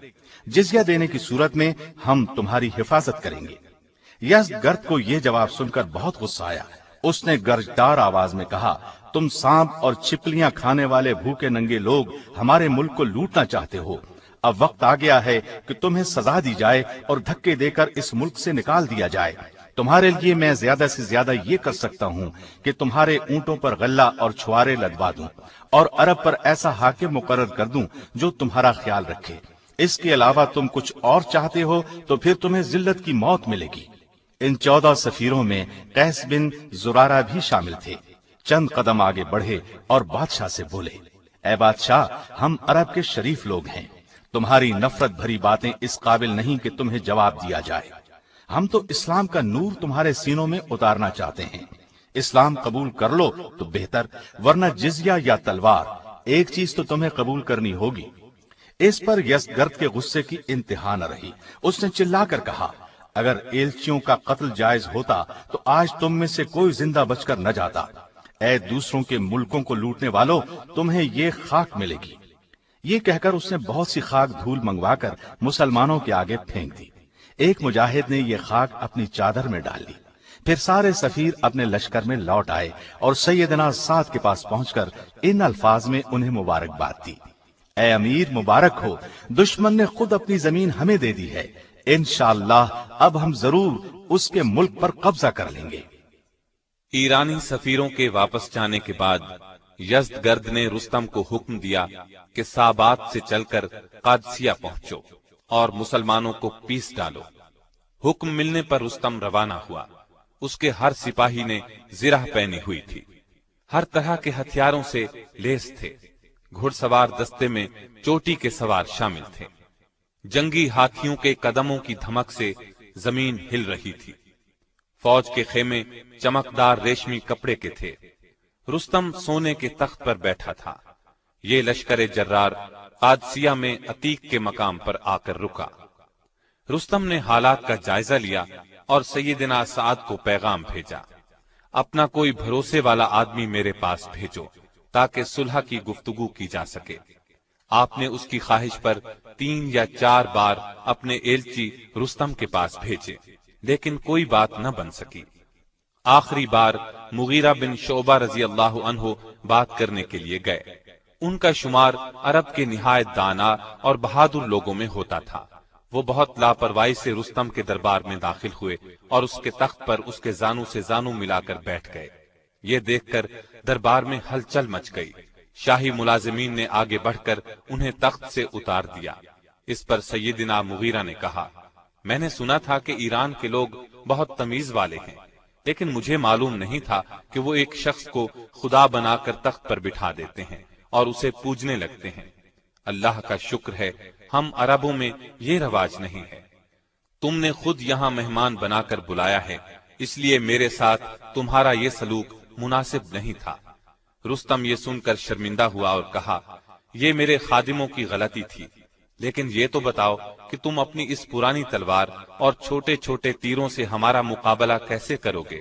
جزیہ دینے کی صورت میں ہم تمہاری حفاظت کریں گے۔ یزدگرد کو یہ جواب سن کر بہت غصہ آیا، اس نے گرجدار آواز میں کہا، تم سانپ اور چھپلیاں کھانے والے بھوکے ننگے لوگ ہمارے ملک کو لوٹنا چاہتے ہو، اب وقت آ گیا ہے کہ تمہیں سزا دی جائے اور دھکے دے کر اس ملک سے نکال دیا جائے۔ تمہارے لیے میں زیادہ سے زیادہ یہ کر سکتا ہوں کہ تمہارے اونٹوں پر غلہ اور چھوارے لدوا دوں اور عرب پر ایسا حاکم مقرر کر دوں جو تمہارا خیال رکھے۔ اس کے علاوہ تم کچھ اور چاہتے ہو تو پھر تمہیں ذلت کی موت ملے گی۔ ان 14 سفیروں میں قیس بن زرارہ بھی شامل تھے۔ چند قدم آگے بڑھے اور بادشاہ سے بولے، اے بادشاہ، ہم عرب کے شریف لوگ ہیں، تمہاری نفرت بھری باتیں اس قابل نہیں کہ تمہیں جواب دیا جائے۔ ہم تو اسلام کا نور تمہارے سینوں میں اتارنا چاہتے ہیں۔ اسلام قبول کر لو تو بہتر، ورنہ جزیہ یا تلوار، ایک چیز تو تمہیں قبول کرنی ہوگی۔ اس پر یزدگرد کے غصے کی انتہا نہ رہی۔ اس نے چلا کر کہا، اگر ایلچیوں کا قتل جائز ہوتا تو آج تم میں سے کوئی زندہ بچ کر نہ جاتا۔ اے دوسروں کے ملکوں کو لوٹنے والوں، تمہیں یہ خاک ملے گی۔ یہ کہہ کر اس نے بہت سی خاک دھول منگوا کر مسلمانوں کے آگے پھینک دی۔ ایک مجاہد نے یہ خاک اپنی چادر میں ڈال لی۔ پھر سارے سفیر اپنے لشکر میں لوٹ آئے اور سیدنا سعد کے پاس پہنچ کر ان الفاظ میں انہیں مبارکباد دی، اے امیر مبارک ہو، دشمن نے خود اپنی زمین ہمیں دے دی ہے، انشاءاللہ اب ہم ضرور اس کے ملک پر قبضہ کر لیں گے۔ ایرانی سفیروں کے واپس جانے کے بعد یزدگرد نے رستم کو حکم دیا کہ سابات سے چل کر قادسیہ پہنچو اور مسلمانوں کو پیس ڈالو۔ حکم ملنے پر رستم روانہ ہوا۔ اس کے ہر سپاہی نے زرہ پہنی ہوئی تھی، ہر طرح کے ہتھیاروں سے لیس تھے۔ گھڑ سوار دستے میں چوٹی کے سوار شامل تھے۔ جنگی ہاتھیوں کے قدموں کی دھمک سے زمین ہل رہی تھی۔ فوج کے خیمے چمکدار ریشمی کپڑے کے تھے۔ رستم سونے کے تخت پر بیٹھا تھا۔ یہ لشکر جرار قادسیہ میں عتیق کے مقام پر آ کر رکا۔ رستم نے حالات کا جائزہ لیا اور سیدنا سعد کو پیغام بھیجا، اپنا کوئی بھروسے والا آدمی میرے پاس بھیجو تاکہ صلح کی گفتگو کی جا سکے۔ آپ نے اس کی خواہش پر 3 یا 4 بار اپنے ایلچی رستم کے پاس بھیجے، لیکن کوئی بات نہ بن سکی۔ آخری بار مغیرہ بن شعبہ رضی اللہ عنہ بات کرنے کے لیے گئے۔ ان کا شمار عرب کے نہایت دانا اور بہادر لوگوں میں ہوتا تھا۔ وہ بہت لاپرواہی سے رستم کے دربار میں داخل ہوئے اور اس کے تخت پر اس کے زانو سے زانو ملا کر بیٹھ گئے۔ یہ دیکھ کر دربار میں ہلچل مچ گئی۔ شاہی ملازمین نے آگے بڑھ کر انہیں تخت سے اتار دیا۔ اس پر سیدنا مغیرہ نے کہا، میں نے سنا تھا کہ ایران کے لوگ بہت تمیز والے ہیں، لیکن مجھے معلوم نہیں تھا کہ وہ ایک شخص کو خدا بنا کر تخت پر بٹھا دیتے ہیں اور اسے پوجنے لگتے ہیں۔ اللہ کا شکر ہے ہم عربوں میں یہ رواج نہیں ہے۔ تم نے خود یہاں مہمان بنا کر بلایا ہے، اس لیے میرے ساتھ تمہارا یہ سلوک مناسب نہیں تھا۔ رستم یہ سن کر شرمندہ ہوا اور کہا، یہ میرے خادموں کی غلطی تھی، لیکن یہ تو بتاؤ کہ تم اپنی اس پرانی تلوار اور چھوٹے چھوٹے تیروں سے ہمارا مقابلہ کیسے کرو گے؟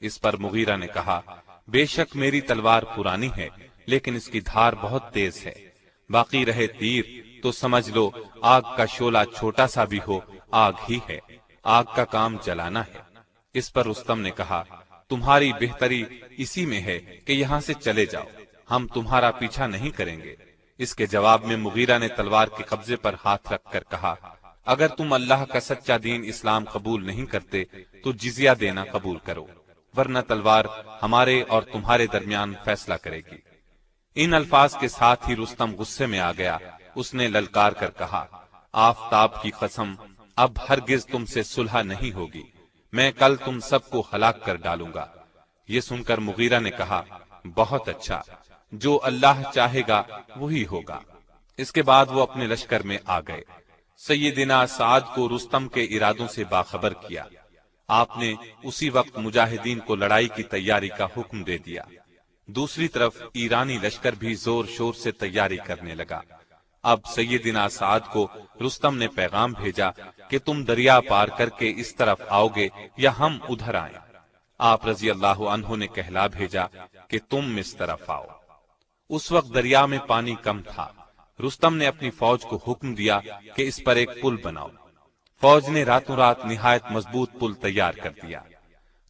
اس پر مغیرہ نے کہا، بے شک میری تلوار پرانی ہے، لیکن اس کی دھار بہت تیز ہے۔ باقی رہے تیر تو سمجھ لو آگ کا شعلہ چھوٹا سا بھی ہو آگ ہی ہے، آگ کا کام جلانا ہے۔ اس پر رستم نے کہا، تمہاری بہتری اسی میں ہے کہ یہاں سے چلے جاؤ، ہم تمہارا پیچھا نہیں کریں گے۔ اس کے جواب میں مغیرہ نے تلوار کے قبضے پر ہاتھ رکھ کر کہا، اگر تم اللہ کا سچا دین اسلام قبول نہیں کرتے تو جزیہ دینا قبول کرو، ورنہ تلوار ہمارے اور تمہارے درمیان فیصلہ کرے گی۔ ان الفاظ کے ساتھ ہی رستم غصے میں آ گیا۔ اس نے للکار کر کہا، آفتاب کی قسم، اب ہرگز تم سے صلح نہیں ہوگی، میں کل تم سب کو ہلاک کر ڈالوں گا۔ یہ سن کر مغیرہ نے کہا، بہت اچھا، جو اللہ چاہے گا وہی ہوگا۔ اس کے بعد وہ اپنے لشکر میں آ گئے۔ سیدنا سعد کو رستم کے ارادوں سے باخبر کیا۔ آپ نے اسی وقت مجاہدین کو لڑائی کی تیاری کا حکم دے دیا۔ دوسری طرف ایرانی لشکر بھی زور شور سے تیاری کرنے لگا۔ اب سیدنا سعد کو رستم نے پیغام بھیجا کہ تم دریا پار کر کے اس طرف آؤ گے یا ہم ادھر آئیں۔ آپ رضی اللہ عنہ نے کہلا بھیجا کہ تم اس طرف آؤ۔ اس وقت دریا میں پانی کم تھا۔ رستم نے اپنی فوج کو حکم دیا کہ اس پر ایک پل بناؤ۔ فوج نے راتوں رات نہایت مضبوط پل تیار کر دیا۔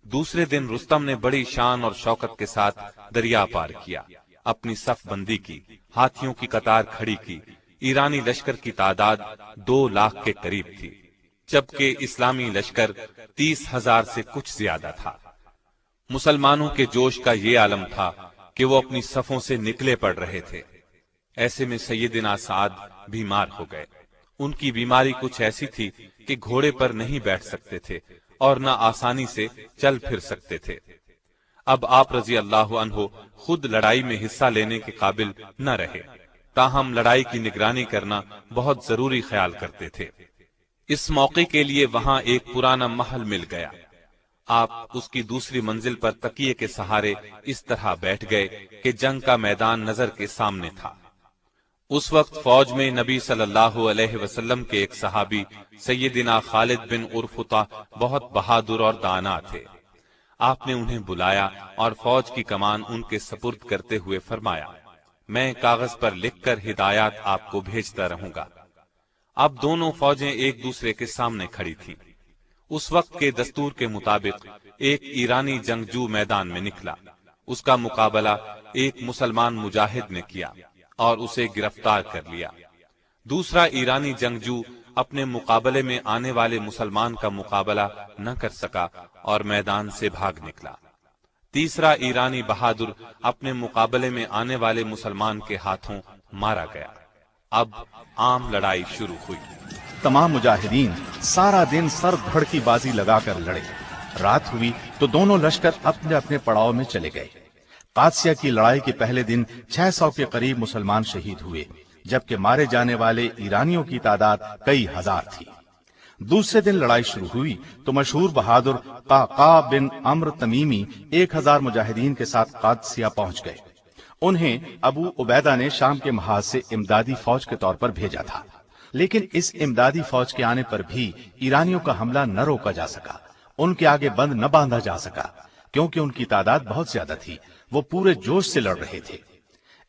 دوسرے دن رستم نے بڑی شان اور شوکت کے ساتھ دریا پار کیا، اپنی صف بندی کی، ہاتھیوں کی قطار کھڑی کی۔ ایرانی لشکر کی تعداد 2 لاکھ کے قریب تھی، جبکہ اسلامی لشکر 30,000 سے کچھ زیادہ تھا۔ مسلمانوں کے جوش کا یہ عالم تھا کہ وہ اپنی صفوں سے نکلے پڑ رہے تھے۔ ایسے میں سیدنا سعد بیمار ہو گئے ان کی بیماری کچھ ایسی تھی کہ گھوڑے پر نہیں بیٹھ سکتے تھے اور نہ آسانی سے چل پھر سکتے تھے۔ اب آپ رضی اللہ عنہ خود لڑائی میں حصہ لینے کے قابل نہ رہے، تاہم لڑائی کی نگرانی کرنا بہت ضروری خیال کرتے تھے۔ اس موقع کے لیے وہاں ایک پرانا محل مل گیا۔ آپ اس کی دوسری منزل پر تکیے کے سہارے اس طرح بیٹھ گئے کہ جنگ کا میدان نظر کے سامنے تھا۔ اس وقت فوج میں نبی صلی اللہ علیہ وسلم کے ایک صحابی سیدنا خالد بن عرفطہ بہت بہادر اور دانا تھے۔ آپ نے انہیں بلایا اور فوج کی کمان ان کے سپرد کرتے ہوئے فرمایا، میں کاغذ پر لکھ کر ہدایات آپ کو بھیجتا رہوں گا۔ اب دونوں فوجیں ایک دوسرے کے سامنے کھڑی تھیں۔ اس وقت کے دستور کے مطابق ایک ایرانی جنگجو میدان میں نکلا، اس کا مقابلہ ایک مسلمان مجاہد نے کیا اور اسے گرفتار کر لیا۔ دوسرا ایرانی جنگجو اپنے مقابلے میں آنے والے مسلمان کا مقابلہ نہ کر سکا اور میدان سے بھاگ نکلا۔ تیسرا ایرانی بہادر اپنے مقابلے میں آنے والے مسلمان کے ہاتھوں مارا گیا۔ اب عام لڑائی شروع ہوئی۔ تمام مجاہدین سارا دن سر دھڑ کی بازی لگا کر لڑے۔ رات ہوئی تو دونوں لشکر اپنے اپنے پڑاؤ میں چلے گئے۔ قادسیہ کی لڑائی کے پہلے دن 600 کے قریب مسلمان شہید ہوئے، جبکہ مارے جانے والے ایرانیوں کی تعداد کئی ہزار تھی۔ دوسرے دن لڑائی شروع ہوئی تو مشہور بہادر قعقاع بن عمرو تمیمی 1000 مجاہدین کے ساتھ قادسیہ پہنچ گئے۔ انہیں ابو عبیدہ نے شام کے محاذ سے امدادی فوج کے طور پر بھیجا تھا، لیکن اس امدادی فوج کے آنے پر بھی ایرانیوں کا حملہ نہ روکا جا سکا، ان کے آگے بند نہ باندھا جا سکا، کیونکہ ان کی تعداد بہت زیادہ تھی، وہ پورے جوش سے لڑ رہے تھے۔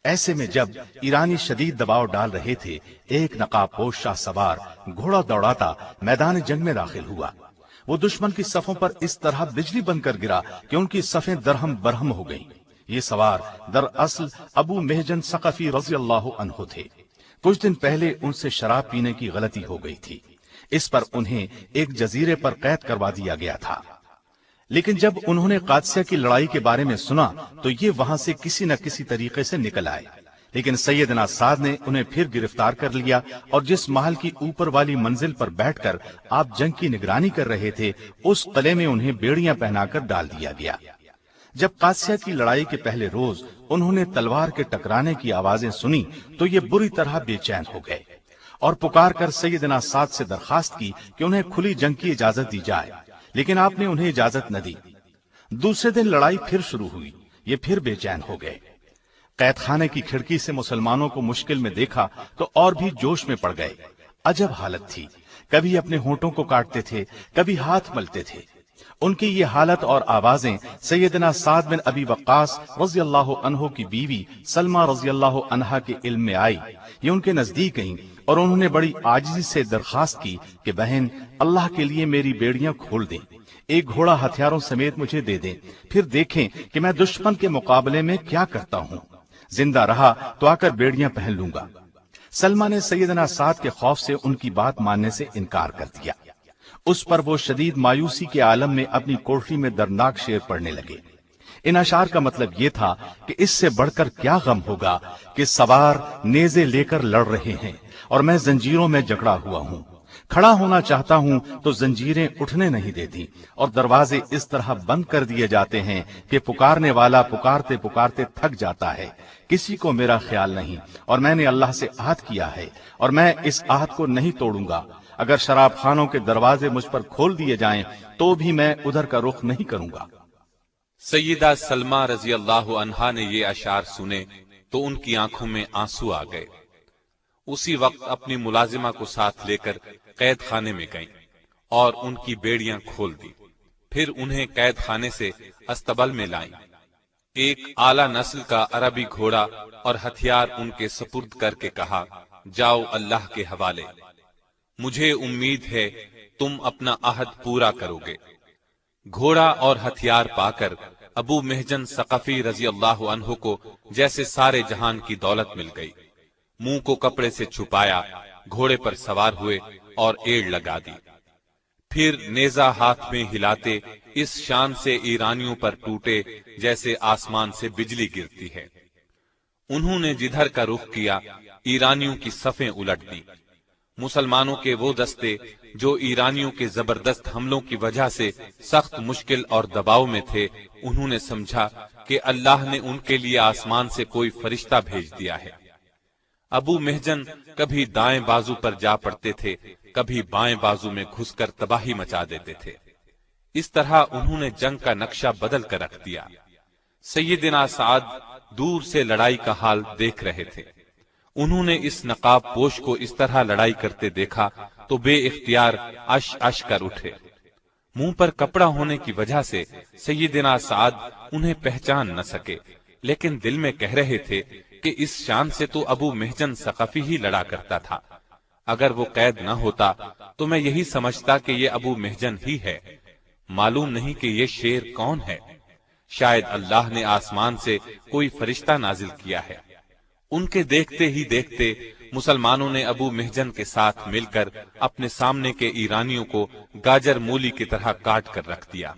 ایسے میں جب ایرانی شدید دباؤ ڈال رہے تھے، ایک نقاب پوش شاہ سوار گھوڑا دوڑاتا میدان جنگ میں داخل ہوا۔ وہ دشمن کی صفوں پر اس طرح بجلی بن کر گرا کہ ان کی صفیں درہم برہم ہو گئیں۔ یہ سوار دراصل ابو مہجن ثقفی رضی اللہ عنہ تھے۔ کچھ دن پہلے ان سے شراب پینے کی غلطی ہو گئی تھی، اس پر انہیں ایک جزیرے پر قید کروا دیا گیا تھا۔ لیکن جب انہوں نے قادسیہ کی لڑائی کے بارے میں سنا تو یہ وہاں سے کسی نہ کسی طریقے سے نکل آئے، لیکن سیدنا سعد نے انہیں پھر گرفتار کر لیا اور جس محل کی اوپر والی منزل پر بیٹھ کر آپ جنگ کی نگرانی کر رہے تھے، اس قلعے میں انہیں بیڑیاں پہنا کر ڈال دیا گیا۔ جب قادسیہ کی لڑائی کے پہلے روز انہوں نے تلوار کے ٹکرانے کی آوازیں سنی تو یہ بری طرح بے چین ہو گئے اور پکار کر سیدنا سعد سے درخواست کی کہ انہیں کھلی جنگ کی اجازت دی جائے، لیکن آپ نے انہیں اجازت نہ دی۔ دوسرے دن لڑائی پھر شروع ہوئی، یہ پھر بے چین ہو گئے۔ قید خانے کی کھڑکی سے مسلمانوں کو مشکل میں دیکھا تو اور بھی جوش میں پڑ گئے۔ عجب حالت تھی، کبھی اپنے ہونٹوں کو کاٹتے تھے، کبھی ہاتھ ملتے تھے۔ ان کی یہ حالت اور آوازیں سیدنا سعد بن ابی وقاص رضی اللہ عنہ کی بیوی سلمہ رضی اللہ عنہا کے علم میں آئی۔ یہ ان کے نزدیک گئیں اور انہوں نے بڑی عاجزی سے درخواست کی کہ بہن، اللہ کے لیے میری بیڑیاں کھول دیں، ایک گھوڑا ہتھیاروں سمیت مجھے دے دیں، پھر دیکھیں کہ میں دشمن کے مقابلے میں کیا کرتا ہوں۔ زندہ رہا تو آ کر بیڑیاں پہن لوں گا۔ سلمہ نے سیدنا سعد کے خوف سے ان کی بات ماننے سے انکار کر دیا۔ اس پر وہ شدید مایوسی کے عالم میں اپنی کوٹری میں دردناک شعر پڑھنے لگے۔ ان اشعار کا مطلب یہ تھا کہ اس سے بڑھ کر کیا غم ہوگا کہ سوار نیزے لے کر لڑ رہے ہیں اور میں زنجیروں میں جکڑا ہوا ہوں، کھڑا ہونا چاہتا ہوں تو زنجیریں اٹھنے نہیں دیتی اور دروازے اس طرح بند کر دیے جاتے ہیں کہ پکارنے والا پکارتے پکارتے تھک جاتا ہے، کسی کو میرا خیال نہیں، اور میں نے اللہ سے عہد کیا ہے اور میں اس عہد کو نہیں توڑوں گا۔ اگر شراب خانوں کے دروازے مجھ پر کھول دیے جائیں تو بھی میں ادھر کا رخ نہیں کروں گا۔ سیدہ سلمہ رضی اللہ عنہا نے یہ اشعار سنے تو ان کی آنکھوں میں آنسو آ گئے۔ اسی وقت اپنی ملازمہ کو ساتھ لے کر قید خانے میں گئیں اور ان کی بیڑیاں کھول دی، پھر انہیں قید خانے سے استبل میں لائیں۔ ایک اعلی نسل کا عربی گھوڑا اور ہتھیار ان کے سپرد کر کے کہا، جاؤ اللہ کے حوالے، مجھے امید ہے تم اپنا عہد پورا کرو گے۔ گھوڑا اور ہتھیار پا کر ابو مہجن ثقفی رضی اللہ عنہ کو جیسے سارے جہان کی دولت مل گئی۔ منہ کو کپڑے سے چھپایا، گھوڑے پر سوار ہوئے اور ایڑ لگا دی، پھر نیزہ ہاتھ میں ہلاتے اس شان سے ایرانیوں پر ٹوٹے جیسے آسمان سے بجلی گرتی ہے۔ انہوں نے جدھر کا رخ کیا ایرانیوں کی صفیں الٹ دی، مسلمانوں کے وہ دستے جو ایرانیوں کے زبردست حملوں کی وجہ سے سخت مشکل اور دباؤ میں تھے، انہوں نے سمجھا کہ اللہ نے ان کے لیے آسمان سے کوئی فرشتہ بھیج دیا ہے۔ ابو محجن کبھی دائیں بازو پر جا پڑتے تھے، کبھی بائیں بازو میں گھس کر تباہی مچا دیتے تھے۔ اس طرح انہوں نے جنگ کا نقشہ بدل کر رکھ دیا۔ سیدنا سعد دور سے لڑائی کا حال دیکھ رہے تھے۔ انہوں نے اس نقاب پوش کو اس طرح لڑائی کرتے دیکھا تو بے اختیار اش اش کر اٹھے۔ منہ پر کپڑا ہونے کی وجہ سے سیدنا سعد انہیں پہچان نہ سکے، لیکن دل میں کہہ رہے تھے کہ اس شان سے تو ابو محجن ثقفی ہی لڑا کرتا تھا۔ اگر وہ قید نہ ہوتا تو میں یہی سمجھتا کہ یہ ابو محجن ہی ہے۔ معلوم نہیں کہ یہ شیر کون ہے۔ شاید اللہ نے آسمان سے کوئی فرشتہ نازل کیا ہے۔ ان کے دیکھتے ہی دیکھتے مسلمانوں نے ابو محجن کے ساتھ مل کر اپنے سامنے کے ایرانیوں کو گاجر مولی کی طرح کاٹ کر رکھ دیا۔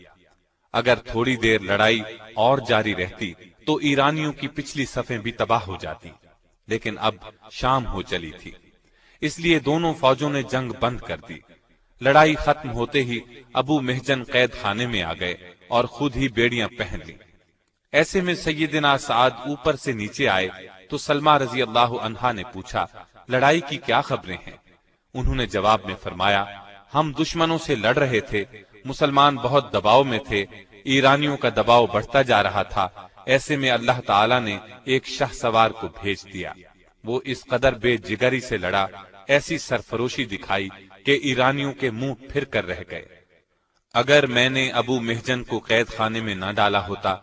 اگر تھوڑی دیر لڑائی اور جاری رہتی تو ایرانیوں کی پچھلی صفیں بھی تباہ ہو جاتی، لیکن اب شام ہو چلی تھی، اس لیے دونوں فوجوں نے جنگ بند کر دی۔ لڑائی ختم ہوتے ہی ابو محجن قید خانے میں آ گئے اور خود ہی بیڑیاں پہن لی۔ ایسے میں سیدنا سعد اوپر سے نیچے آئے تو سلمہ رضی اللہ عنہا نے پوچھا، لڑائی کی کیا خبریں ہیں؟ انہوں نے جواب میں فرمایا، ہم دشمنوں سے لڑ رہے تھے، مسلمان بہت دباؤ میں تھے، ایرانیوں کا دباؤ بڑھتا جا رہا تھا، ایسے میں اللہ تعالیٰ نے ایک شاہ سوار کو بھیج دیا۔ وہ اس قدر بے جگری سے لڑا، ایسی سرفروشی دکھائی کہ ایرانیوں کے منہ پھر کر رہ گئے۔ اگر میں نے ابو محجن کو قید خانے میں نہ ڈالا ہوتا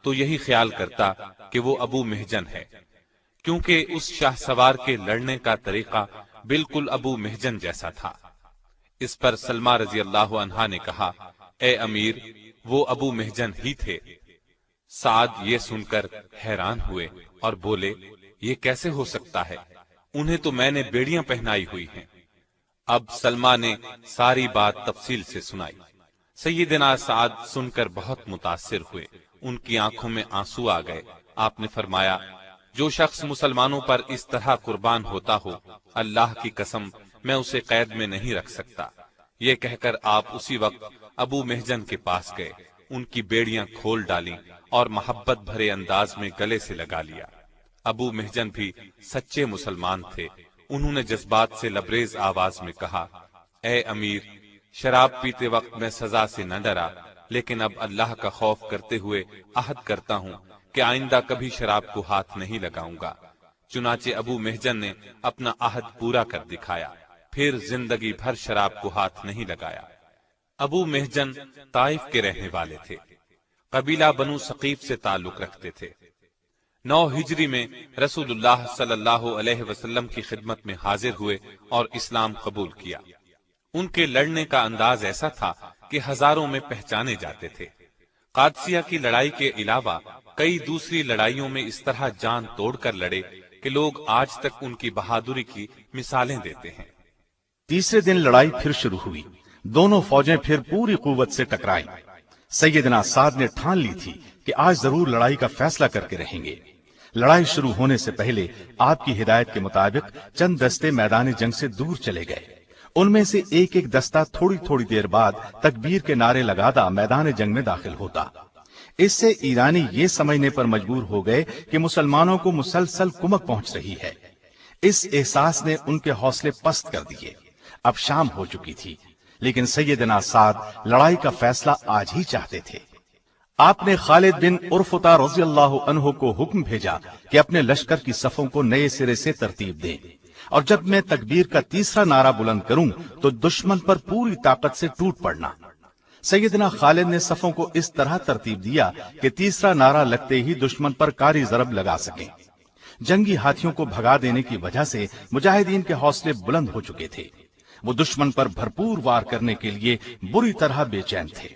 تو یہی خیال کرتا کہ وہ ابو محجن ہے، کیونکہ اس شاہ سوار کے لڑنے کا طریقہ بالکل ابو محجن جیسا تھا۔ اس پر سلمہ رضی اللہ عنہا نے کہا، اے امیر، وہ ابو محجن ہی تھے۔ سعد یہ سن کر حیران ہوئے اور بولے، یہ کیسے ہو سکتا ہے؟ انہیں تو میں نے بیڑیاں پہنائی ہوئی ہیں۔ اب سلمہ نے ساری بات تفصیل سے سنائی۔ سیدنا سعد سن کر بہت متاثر ہوئے، ان کی آنکھوں میں آنسو آ گئے۔ آپ نے فرمایا، جو شخص مسلمانوں پر اس طرح قربان ہوتا ہو، اللہ کی قسم میں اسے قید میں نہیں رکھ سکتا۔ یہ کہہ کر آپ اسی وقت ابو محجن کے پاس گئے، ان کی بیڑیاں کھول ڈالیں اور محبت بھرے انداز میں گلے سے لگا لیا۔ ابو محجن بھی سچے مسلمان تھے۔ انہوں نے جذبات سے لبریز آواز میں کہا، اے امیر، شراب پیتے وقت میں سزا سے نہ ڈرا، لیکن اب اللہ کا خوف کرتے ہوئے عہد کرتا ہوں کہ آئندہ کبھی شراب کو ہاتھ نہیں لگاؤں گا۔ چنانچہ ابو محجن نے اپنا عہد پورا کر دکھایا، پھر زندگی بھر شراب کو ہاتھ نہیں لگایا۔ ابو محجن طائف کے رہنے والے تھے، قبیلہ بنو ثقیف سے تعلق رکھتے تھے۔ 9 ہجری میں رسول اللہ صلی اللہ علیہ وسلم کی خدمت میں حاضر ہوئے اور اسلام قبول کیا۔ ان کے لڑنے کا انداز ایسا تھا کہ ہزاروں میں پہچانے جاتے تھے۔ قادسیہ کی لڑائی کے علاوہ کئی دوسری لڑائیوں میں اس طرح جان توڑ کر لڑے کہ لوگ آج تک ان کی بہادری کی مثالیں دیتے ہیں۔ تیسرے دن لڑائی پھر شروع ہوئی، دونوں فوجیں پھر پوری قوت سے ٹکرائیں۔ سیدنا سعد نے ٹھان لی تھی کہ آج ضرور لڑائی کا فیصلہ کر کے رہیں گے۔ لڑائی شروع ہونے سے پہلے آپ کی ہدایت کے مطابق چند دستے میدان جنگ سے دور چلے گئے۔ ان میں سے ایک ایک دستہ تھوڑی تھوڑی دیر بعد تکبیر کے نعرے لگاتا میدان جنگ میں داخل ہوتا۔ اس سے ایرانی یہ سمجھنے پر مجبور ہو گئے کہ مسلمانوں کو مسلسل کمک پہنچ رہی ہے۔ اس احساس نے ان کے حوصلے پست کر دیے۔ اب شام ہو چکی تھی، لیکن سیدنا سعد لڑائی کا فیصلہ آج ہی چاہتے تھے۔ آپ نے خالد بن عرفطہ رضی اللہ عنہ کو حکم بھیجا کہ اپنے لشکر کی صفوں کو نئے سرے سے ترتیب دیں، اور جب میں تکبیر کا تیسرا نعرہ بلند کروں تو دشمن پر پوری طاقت سے ٹوٹ پڑنا۔ سیدنا خالد نے صفوں کو اس طرح ترتیب دیا کہ تیسرا نعرہ لگتے ہی دشمن پر کاری ضرب لگا سکیں۔ جنگی ہاتھیوں کو بھگا دینے کی وجہ سے مجاہدین کے حوصلے بلند ہو چکے تھے۔ وہ دشمن پر بھرپور وار کرنے کے لیے بری طرح بے چین تھے۔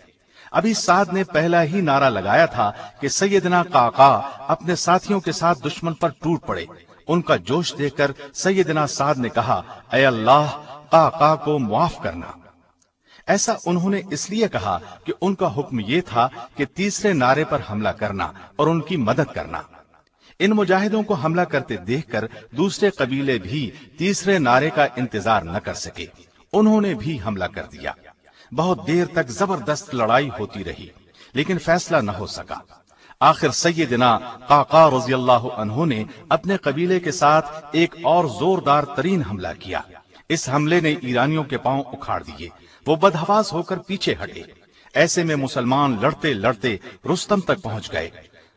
ابھی سعد نے پہلا ہی نعرہ لگایا تھا کہ سیدنا قعقاع اپنے ساتھیوں کے ساتھ دشمن پر ٹوٹ پڑے۔ ان کا جوش دیکھ کر سیدنا سعد نے کہا، اے اللہ، قعقاع کو معاف کرنا۔ ایسا انہوں نے اس لیے کہا کہ ان کا حکم یہ تھا کہ تیسرے نعرے پر حملہ کرنا اور ان کی مدد کرنا۔ ان مجاہدوں کو حملہ کرتے دیکھ کر دوسرے قبیلے بھی تیسرے نعرے کا انتظار نہ کر سکے، انہوں نے بھی حملہ کر دیا۔ بہت دیر تک زبردست لڑائی ہوتی رہی لیکن فیصلہ نہ ہو سکا۔ آخر سیدنا قعقاع رضی اللہ عنہ نے اپنے قبیلے کے ساتھ ایک اور زوردار ترین حملہ کیا۔ اس حملے نے ایرانیوں کے پاؤں اکھاڑ دیے، وہ بدحواس ہو کر پیچھے ہٹے۔ ایسے میں مسلمان لڑتے لڑتے رستم تک پہنچ گئے۔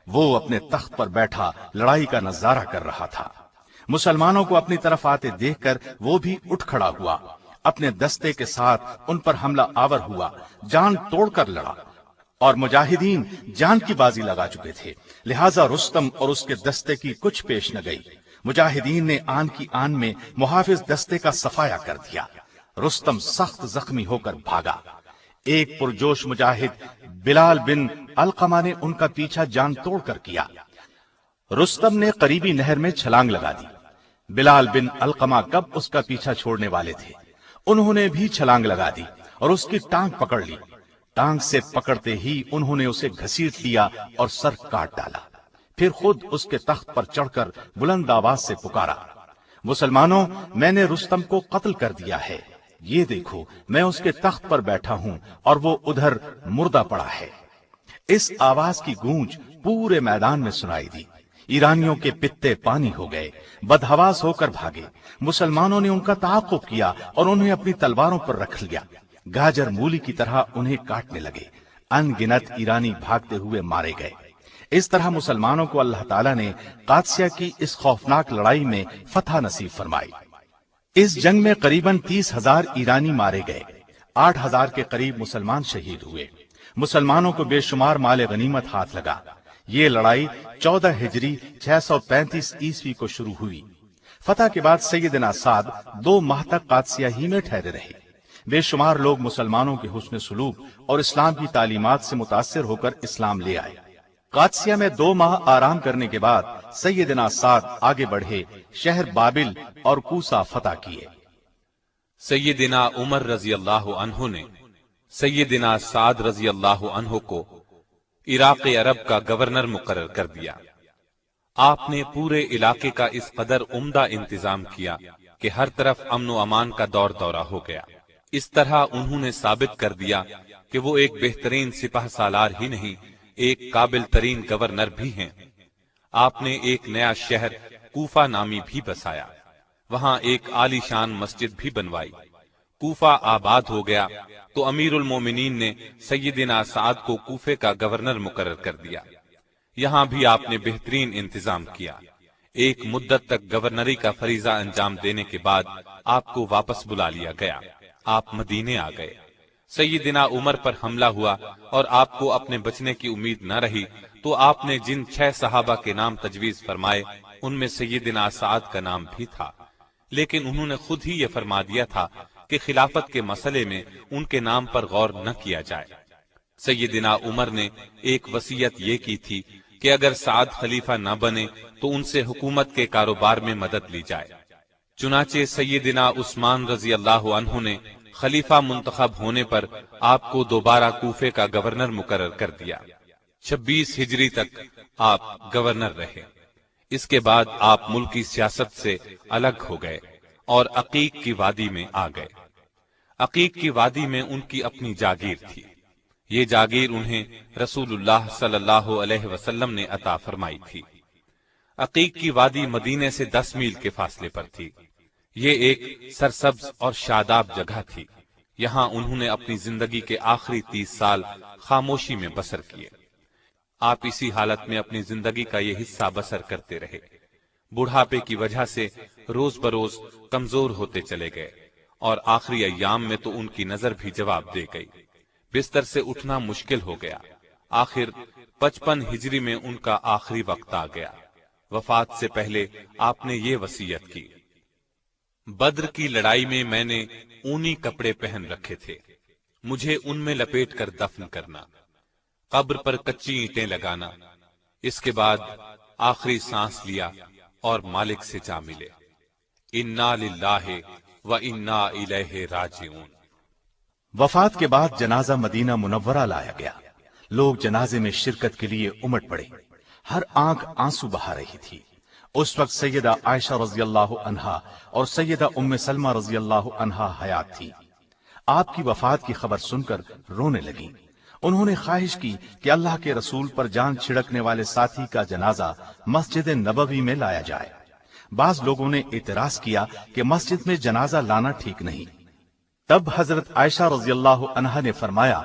وہ اپنے تخت پر بیٹھا لڑائی کا نظارہ کر رہا تھا۔ مسلمانوں کو اپنی طرف آتے دیکھ کر وہ بھی اٹھ کھڑا ہوا، اپنے دستے کے ساتھ ان پر حملہ آور ہوا، جان توڑ کر لڑا، اور مجاہدین جان کی بازی لگا چکے تھے، لہذا رستم اور اس کے دستے کی کچھ پیش نہ گئی۔ مجاہدین نے آن کی آن میں محافظ دستے کا صفایا کر دیا۔ رستم سخت زخمی ہو کر بھاگا۔ ایک پرجوش مجاہد بلال بن علقمہ نے ان کا پیچھا جان توڑ کر کیا۔ رستم نے قریبی نہر میں چھلانگ لگا دی۔ بلال بن علقمہ کب اس کا پیچھا چھوڑنے والے تھے، انہوں نے بھی چھلانگ لگا دی اور اس کی ٹانگ پکڑ لی۔ ٹانگ سے پکڑتے ہی انہوں نے اسے گھسیٹ لیا اور سر کاٹ ڈالا، پھر خود اس کے تخت پر چڑھ کر بلند آواز سے پکارا، مسلمانوں، میں نے رستم کو قتل کر دیا ہے، یہ دیکھو میں اس کے تخت پر بیٹھا ہوں اور وہ ادھر مردہ پڑا ہے۔ اس آواز کی گونج پورے میدان میں سنائی دی۔ ایرانیوں کے پتے پانی ہو گئے، بدحواس ہو کر بھاگے۔ مسلمانوں نے ان کا تعاقب کیا اور انہیں اپنی تلواروں پر رکھ لیا، گاجر مولی کی طرح انہیں کاٹنے لگے۔ ان گنت ایرانی بھاگتے ہوئے مارے گئے۔ اس طرح مسلمانوں کو اللہ تعالیٰ نے قادسیہ کی اس خوفناک لڑائی میں فتح نصیب فرمائی۔ اس جنگ میں قریباً 30,000 ایرانی مارے گئے، 8,000 کے قریب مسلمان شہید ہوئے۔ مسلمانوں کو بے شمار مال غنیمت ہاتھ لگا۔ یہ لڑائی 14 ہجری 635 عیسوی کو شروع ہوئی۔ فتح کے بعد سیدنا سعد 2 ماہ تک قادسیہ ہی میں ٹھہرے رہے۔ بے شمار لوگ مسلمانوں کے حسن سلوک اور اسلام کی تعلیمات سے متاثر ہو کر اسلام لے آئے۔ قادسیہ میں 2 ماہ آرام کرنے کے بعد سیدنا سعد آگے بڑھے، شہر بابل اور کوسا فتح کیے۔ سیدنا عمر رضی اللہ عنہ نے سیدنا سعد رضی اللہ عنہ کو عراق عرب کا گورنر مقرر کر دیا۔ آپ نے پورے علاقے کا اس قدر عمدہ انتظام کیا کہ ہر طرف امن و امان کا دور دورہ ہو گیا۔ اس طرح انہوں نے ثابت کر دیا کہ وہ ایک بہترین سپہ سالار ہی نہیں، ایک قابل ترین گورنر بھی ہیں۔ آپ نے ایک نیا شہر کوفہ نامی بھی بسایا، وہاں ایک عالی شان مسجد بھی بنوائی۔ کوفہ آباد ہو گیا تو امیر المومنین نے سیدنا سعد کو کوفے کا گورنر مقرر کر دیا۔ یہاں بھی آپ نے بہترین انتظام کیا۔ ایک مدت تک گورنری کا فریضہ انجام دینے کے بعد آپ کو واپس بلا لیا گیا۔ آپ مدینے آ گئے۔ سیدنا عمر پر حملہ ہوا اور آپ کو اپنے بچنے کی امید نہ رہی تو آپ نے جن 6 صحابہ کے نام تجویز فرمائے ان میں سیدنا سعد کا نام بھی تھا، لیکن انہوں نے خود ہی یہ فرما دیا تھا کہ خلافت کے مسئلے میں ان کے نام پر غور نہ کیا جائے۔ سیدنا عمر نے ایک وصیت یہ کی تھی کہ اگر سعد خلیفہ نہ بنے تو ان سے حکومت کے کاروبار میں مدد لی جائے۔ چنانچہ سیدنا عثمان رضی اللہ عنہ نے خلیفہ منتخب ہونے پر آپ کو دوبارہ کوفے کا گورنر مقرر کر دیا۔ 26 ہجری تک آپ گورنر رہے۔ اس کے بعد آپ ملکی سیاست سے الگ ہو گئے اور عقیق کی وادی میں آ گئے۔ عقیق کی وادی میں ان کی اپنی جاگیر تھی۔ یہ جاگیر انہیں رسول اللہ صلی اللہ علیہ وسلم نے عطا فرمائی تھی۔ عقیق کی وادی مدینے سے 10 میل کے فاصلے پر تھی۔ یہ ایک سرسبز اور شاداب جگہ تھی۔ یہاں انہوں نے اپنی زندگی کے آخری 30 سال خاموشی میں بسر کیے۔ آپ اسی حالت میں اپنی زندگی کا یہ حصہ بسر کرتے رہے۔ بڑھاپے کی وجہ سے روز بروز کمزور ہوتے چلے گئے اور آخری ایام میں تو ان کی نظر بھی جواب دے گئی۔ بستر سے اٹھنا مشکل ہو گیا۔ آخر 55 ہجری میں ان کا آخری وقت آ گیا۔ وفات سے پہلے آپ نے یہ وصیت کی، بدر کی لڑائی میں میں نے اونی کپڑے پہن رکھے تھے، مجھے ان میں لپیٹ کر دفن کرنا، قبر پر کچی اینٹیں لگانا، اس کے بعد آخری سانس لیا اور مالک سے جا ملے۔ انا للہ و انا الیہ راجعون۔ وفات کے بعد جنازہ مدینہ منورہ لایا گیا۔ لوگ جنازے میں شرکت کے لیے امٹ پڑے۔ ہر آنکھ آنسو بہا رہی تھی۔ اس وقت سیدہ عائشہ رضی اللہ عنہا اور سیدہ ام سلمہ رضی اللہ عنہا حیات تھی۔ آپ کی وفات کی خبر سن کر رونے لگیں۔ انہوں نے خواہش کی کہ اللہ کے رسول پر جان چھڑکنے والے ساتھی کا جنازہ مسجد نبوی میں لایا جائے۔ بعض لوگوں نے اعتراض کیا کہ مسجد میں جنازہ لانا ٹھیک نہیں۔ تب حضرت عائشہ رضی اللہ عنہا نے فرمایا،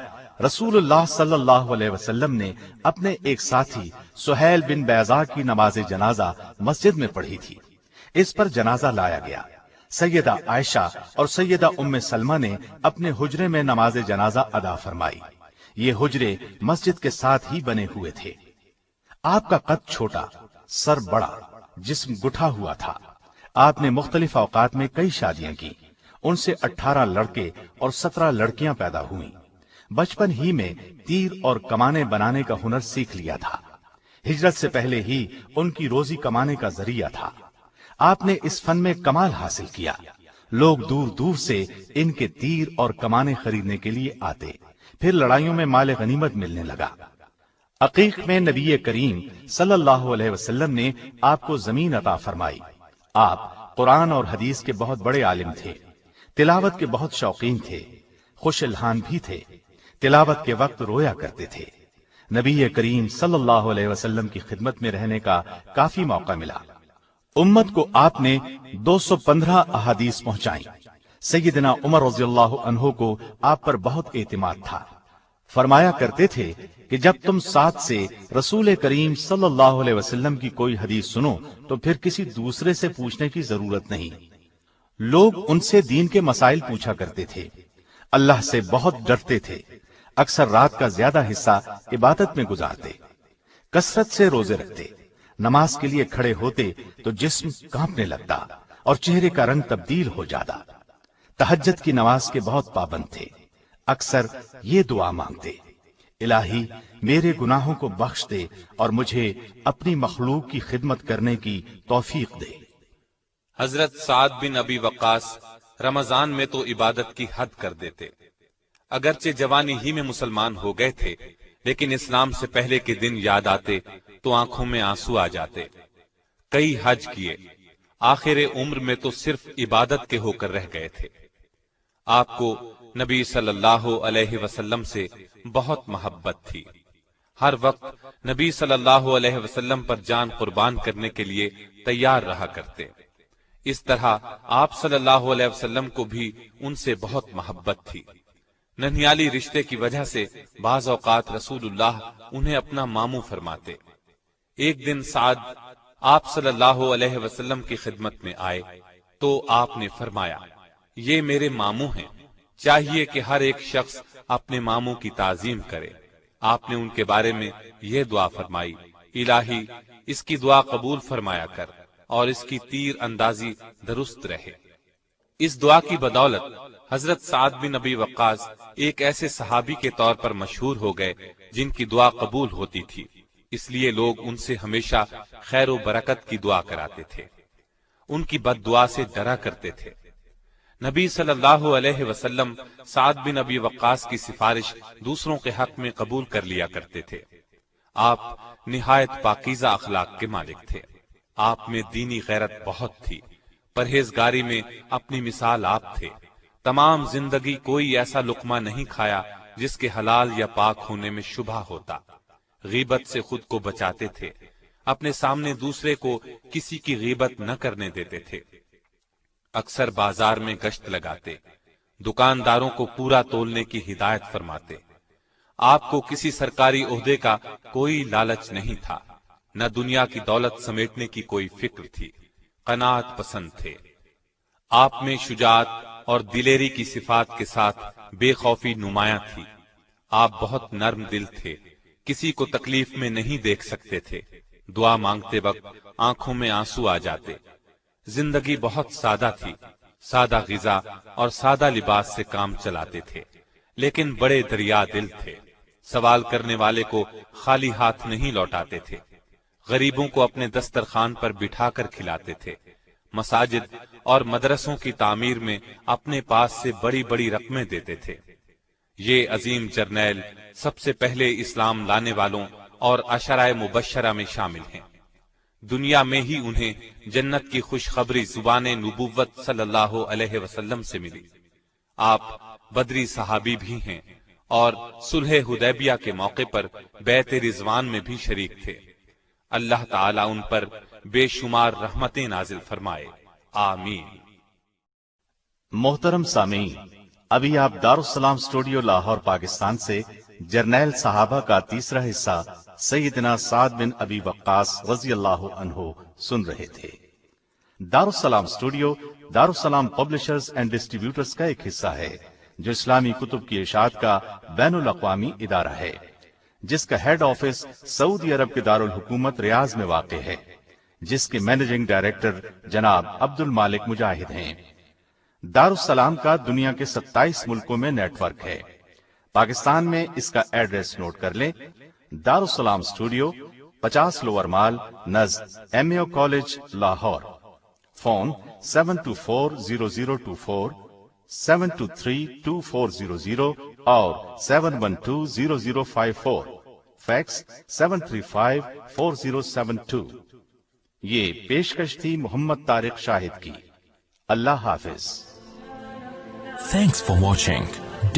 رسول اللہ صلی اللہ علیہ وسلم نے اپنے ایک ساتھی سہیل بن بیضاء کی نماز جنازہ مسجد میں پڑھی تھی، اس پر جنازہ لایا گیا۔ سیدہ عائشہ اور سیدہ ام سلمہ نے اپنے حجرے میں نماز جنازہ ادا فرمائی۔ یہ حجرے مسجد کے ساتھ ہی بنے ہوئے تھے۔ آپ کا قد چھوٹا، سر بڑا، جسم گٹھا ہوا تھا۔ آپ نے مختلف اوقات میں کئی شادیاں کی، ان سے 18 لڑکے اور 17 لڑکیاں پیدا ہوئیں۔ بچپن ہی میں تیر اور کمانے بنانے کا ہنر سیکھ لیا تھا۔ ہجرت سے پہلے ہی ان کی روزی کمانے کا ذریعہ تھا۔ آپ نے اس فن میں کمال حاصل کیا۔ لوگ دور دور سے ان کے تیر اور کمانے خریدنے کے لیے آتے، پھر لڑائیوں میں مال غنیمت ملنے لگا۔ عقیق میں نبی کریم صلی اللہ علیہ وسلم نے آپ کو زمین عطا فرمائی۔ آپ قرآن اور حدیث کے بہت بڑے عالم تھے، تلاوت کے بہت شوقین تھے، خوش الحان بھی تھے، تلاوت کے وقت رویا کرتے تھے۔ نبی کریم صلی اللہ علیہ وسلم کی خدمت میں رہنے کا کافی موقع ملا۔ امت کو آپ نے 215 احادیث پہنچائیں۔ سیدنا عمر رضی اللہ عنہ کو آپ پر بہت اعتماد تھا۔ فرمایا کرتے تھے کہ جب تم ساتھ سے رسول کریم صلی اللہ علیہ وسلم کی کوئی حدیث سنو تو پھر کسی دوسرے سے پوچھنے کی ضرورت نہیں۔ لوگ ان سے دین کے مسائل پوچھا کرتے تھے، اللہ سے بہت ڈرتے تھے، اکثر رات کا زیادہ حصہ عبادت میں گزارتے، کثرت سے روزے رکھتے، نماز کے لیے کھڑے ہوتے تو جسم کانپنے لگتا اور چہرے کا رنگ تبدیل ہو جاتا۔ تہجد کی نماز کے بہت پابند تھے، اکثر یہ دعا مانگتے، الہی میرے گناہوں کو بخش دے اور مجھے اپنی مخلوق کی خدمت کرنے کی توفیق دے۔ حضرت سعد بن ابی وقاص رمضان میں تو عبادت کی حد کر دیتے۔ اگرچہ جوانی ہی میں مسلمان ہو گئے تھے، لیکن اسلام سے پہلے کے دن یاد آتے تو آنکھوں میں آنسو آ جاتے۔ کئی حج کیے، آخر عمر میں تو صرف عبادت کے ہو کر رہ گئے تھے۔ آپ کو نبی صلی اللہ علیہ وسلم سے بہت محبت تھی۔ ہر وقت نبی صلی اللہ علیہ وسلم پر جان قربان کرنے کے لیے تیار رہا کرتے۔ اس طرح آپ صلی اللہ علیہ وسلم کو بھی ان سے بہت محبت تھی۔ ننھیالی رشتے کی وجہ سے بعض اوقات رسول اللہ انہیں اپنا ماموں فرماتے۔ ایک دن سعد آپ صلی اللہ علیہ وسلم کی خدمت میں آئے تو آپ نے فرمایا، یہ میرے ماموں ہیں، چاہیے کہ ہر ایک شخص اپنے ماموں کی تعظیم کرے۔ آپ نے ان کے بارے میں یہ دعا فرمائی، الہی اس کی دعا قبول فرمایا کر اور اس کی تیر اندازی درست رہے۔ اس دعا کی بدولت حضرت سعد بن ابی وقاص ایک ایسے صحابی کے طور پر مشہور ہو گئے جن کی دعا قبول ہوتی تھی، اس لیے لوگ ان سے ہمیشہ خیر و برکت کی دعا کراتے تھے، ان کی بد دعا سے ڈرا کرتے تھے۔ نبی صلی اللہ علیہ وسلم سعد بن ابی وقاص کی سفارش دوسروں کے حق میں قبول کر لیا کرتے تھے۔ آپ نہایت پاکیزہ اخلاق کے مالک تھے۔ آپ میں دینی غیرت بہت تھی، پرہیزگاری میں اپنی مثال آپ تھے۔ تمام زندگی کوئی ایسا لقمہ نہیں کھایا جس کے حلال یا پاک ہونے میں شبہ ہوتا۔ غیبت سے خود کو بچاتے تھے، اپنے سامنے دوسرے کو کسی کی غیبت نہ کرنے دیتے تھے۔ اکثر بازار میں گشت لگاتے، دکانداروں کو پورا تولنے کی ہدایت فرماتے۔ آپ کو کسی سرکاری عہدے کا کوئی لالچ نہیں تھا، نہ دنیا کی دولت سمیٹنے کی کوئی فکر تھی، قناعت پسند تھے۔ آپ میں شجاعت اور دلیری کی صفات کے ساتھ بے خوفی نمایاں تھی۔ آپ بہت نرم دل تھے، کسی کو تکلیف میں نہیں دیکھ سکتے تھے۔ دعا مانگتے وقت آنکھوں میں آنسو آ جاتے۔ زندگی بہت سادہ تھی، سادہ غذا اور سادہ لباس سے کام چلاتے تھے، لیکن بڑے دریا دل تھے۔ سوال کرنے والے کو خالی ہاتھ نہیں لوٹاتے تھے، غریبوں کو اپنے دسترخوان پر بٹھا کر کھلاتے تھے۔ مساجد اور مدرسوں کی تعمیر میں اپنے پاس سے بڑی بڑی رقمیں دیتے تھے۔ یہ عظیم جرنیل سب سے پہلے اسلام لانے والوں اور عشرہ مبشرہ میں شامل ہیں۔ دنیا میں ہی انہیں جنت کی خوشخبری زبان نبوت صلی اللہ علیہ وسلم سے ملی۔ آپ بدری صحابی بھی ہیں اور صلح حدیبیہ کے موقع پر بیعت رضوان میں بھی شریک تھے۔ اللہ تعالیٰ ان پر بے شمار رحمتیں نازل فرمائے، آمین۔ محترم سامعین، ابھی آپ دارالسلام اسٹوڈیو لاہور پاکستان سے جرنیل صحابہ کا تیسرا حصہ سیدنا سعد بن ابی وقاص رضی اللہ عنہ سن رہے تھے۔ دارالسلام اسٹوڈیو دارالسلام پبلشرز اینڈ ڈسٹریبیوٹرز کا ایک حصہ ہے جو اسلامی کتب کی اشاعت کا بین الاقوامی ادارہ ہے، جس کا ہیڈ آفس سعودی عرب کے دارالحکومت ریاض میں واقع ہے، جس کے مینیجنگ ڈائریکٹر جناب عبد المالک مجاہد ہیں۔ دارالسلام کا دنیا کے 27 ملکوں میں نیٹ ورک ہے۔ پاکستان میں اس کا ایڈریس نوٹ کر لیں: دارالسلام اسٹوڈیو، 50 لوور مال، نزد ایم اے او کالج، لاہور۔ فون 7240024، 7232400 اور 7120054، فیکس 7354072۔ یہ پیشکش تھی محمد طارق شاہد کی۔ اللہ حافظ۔ Thanks for watching.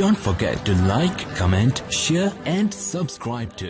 Don't forget to like, comment, share and subscribe to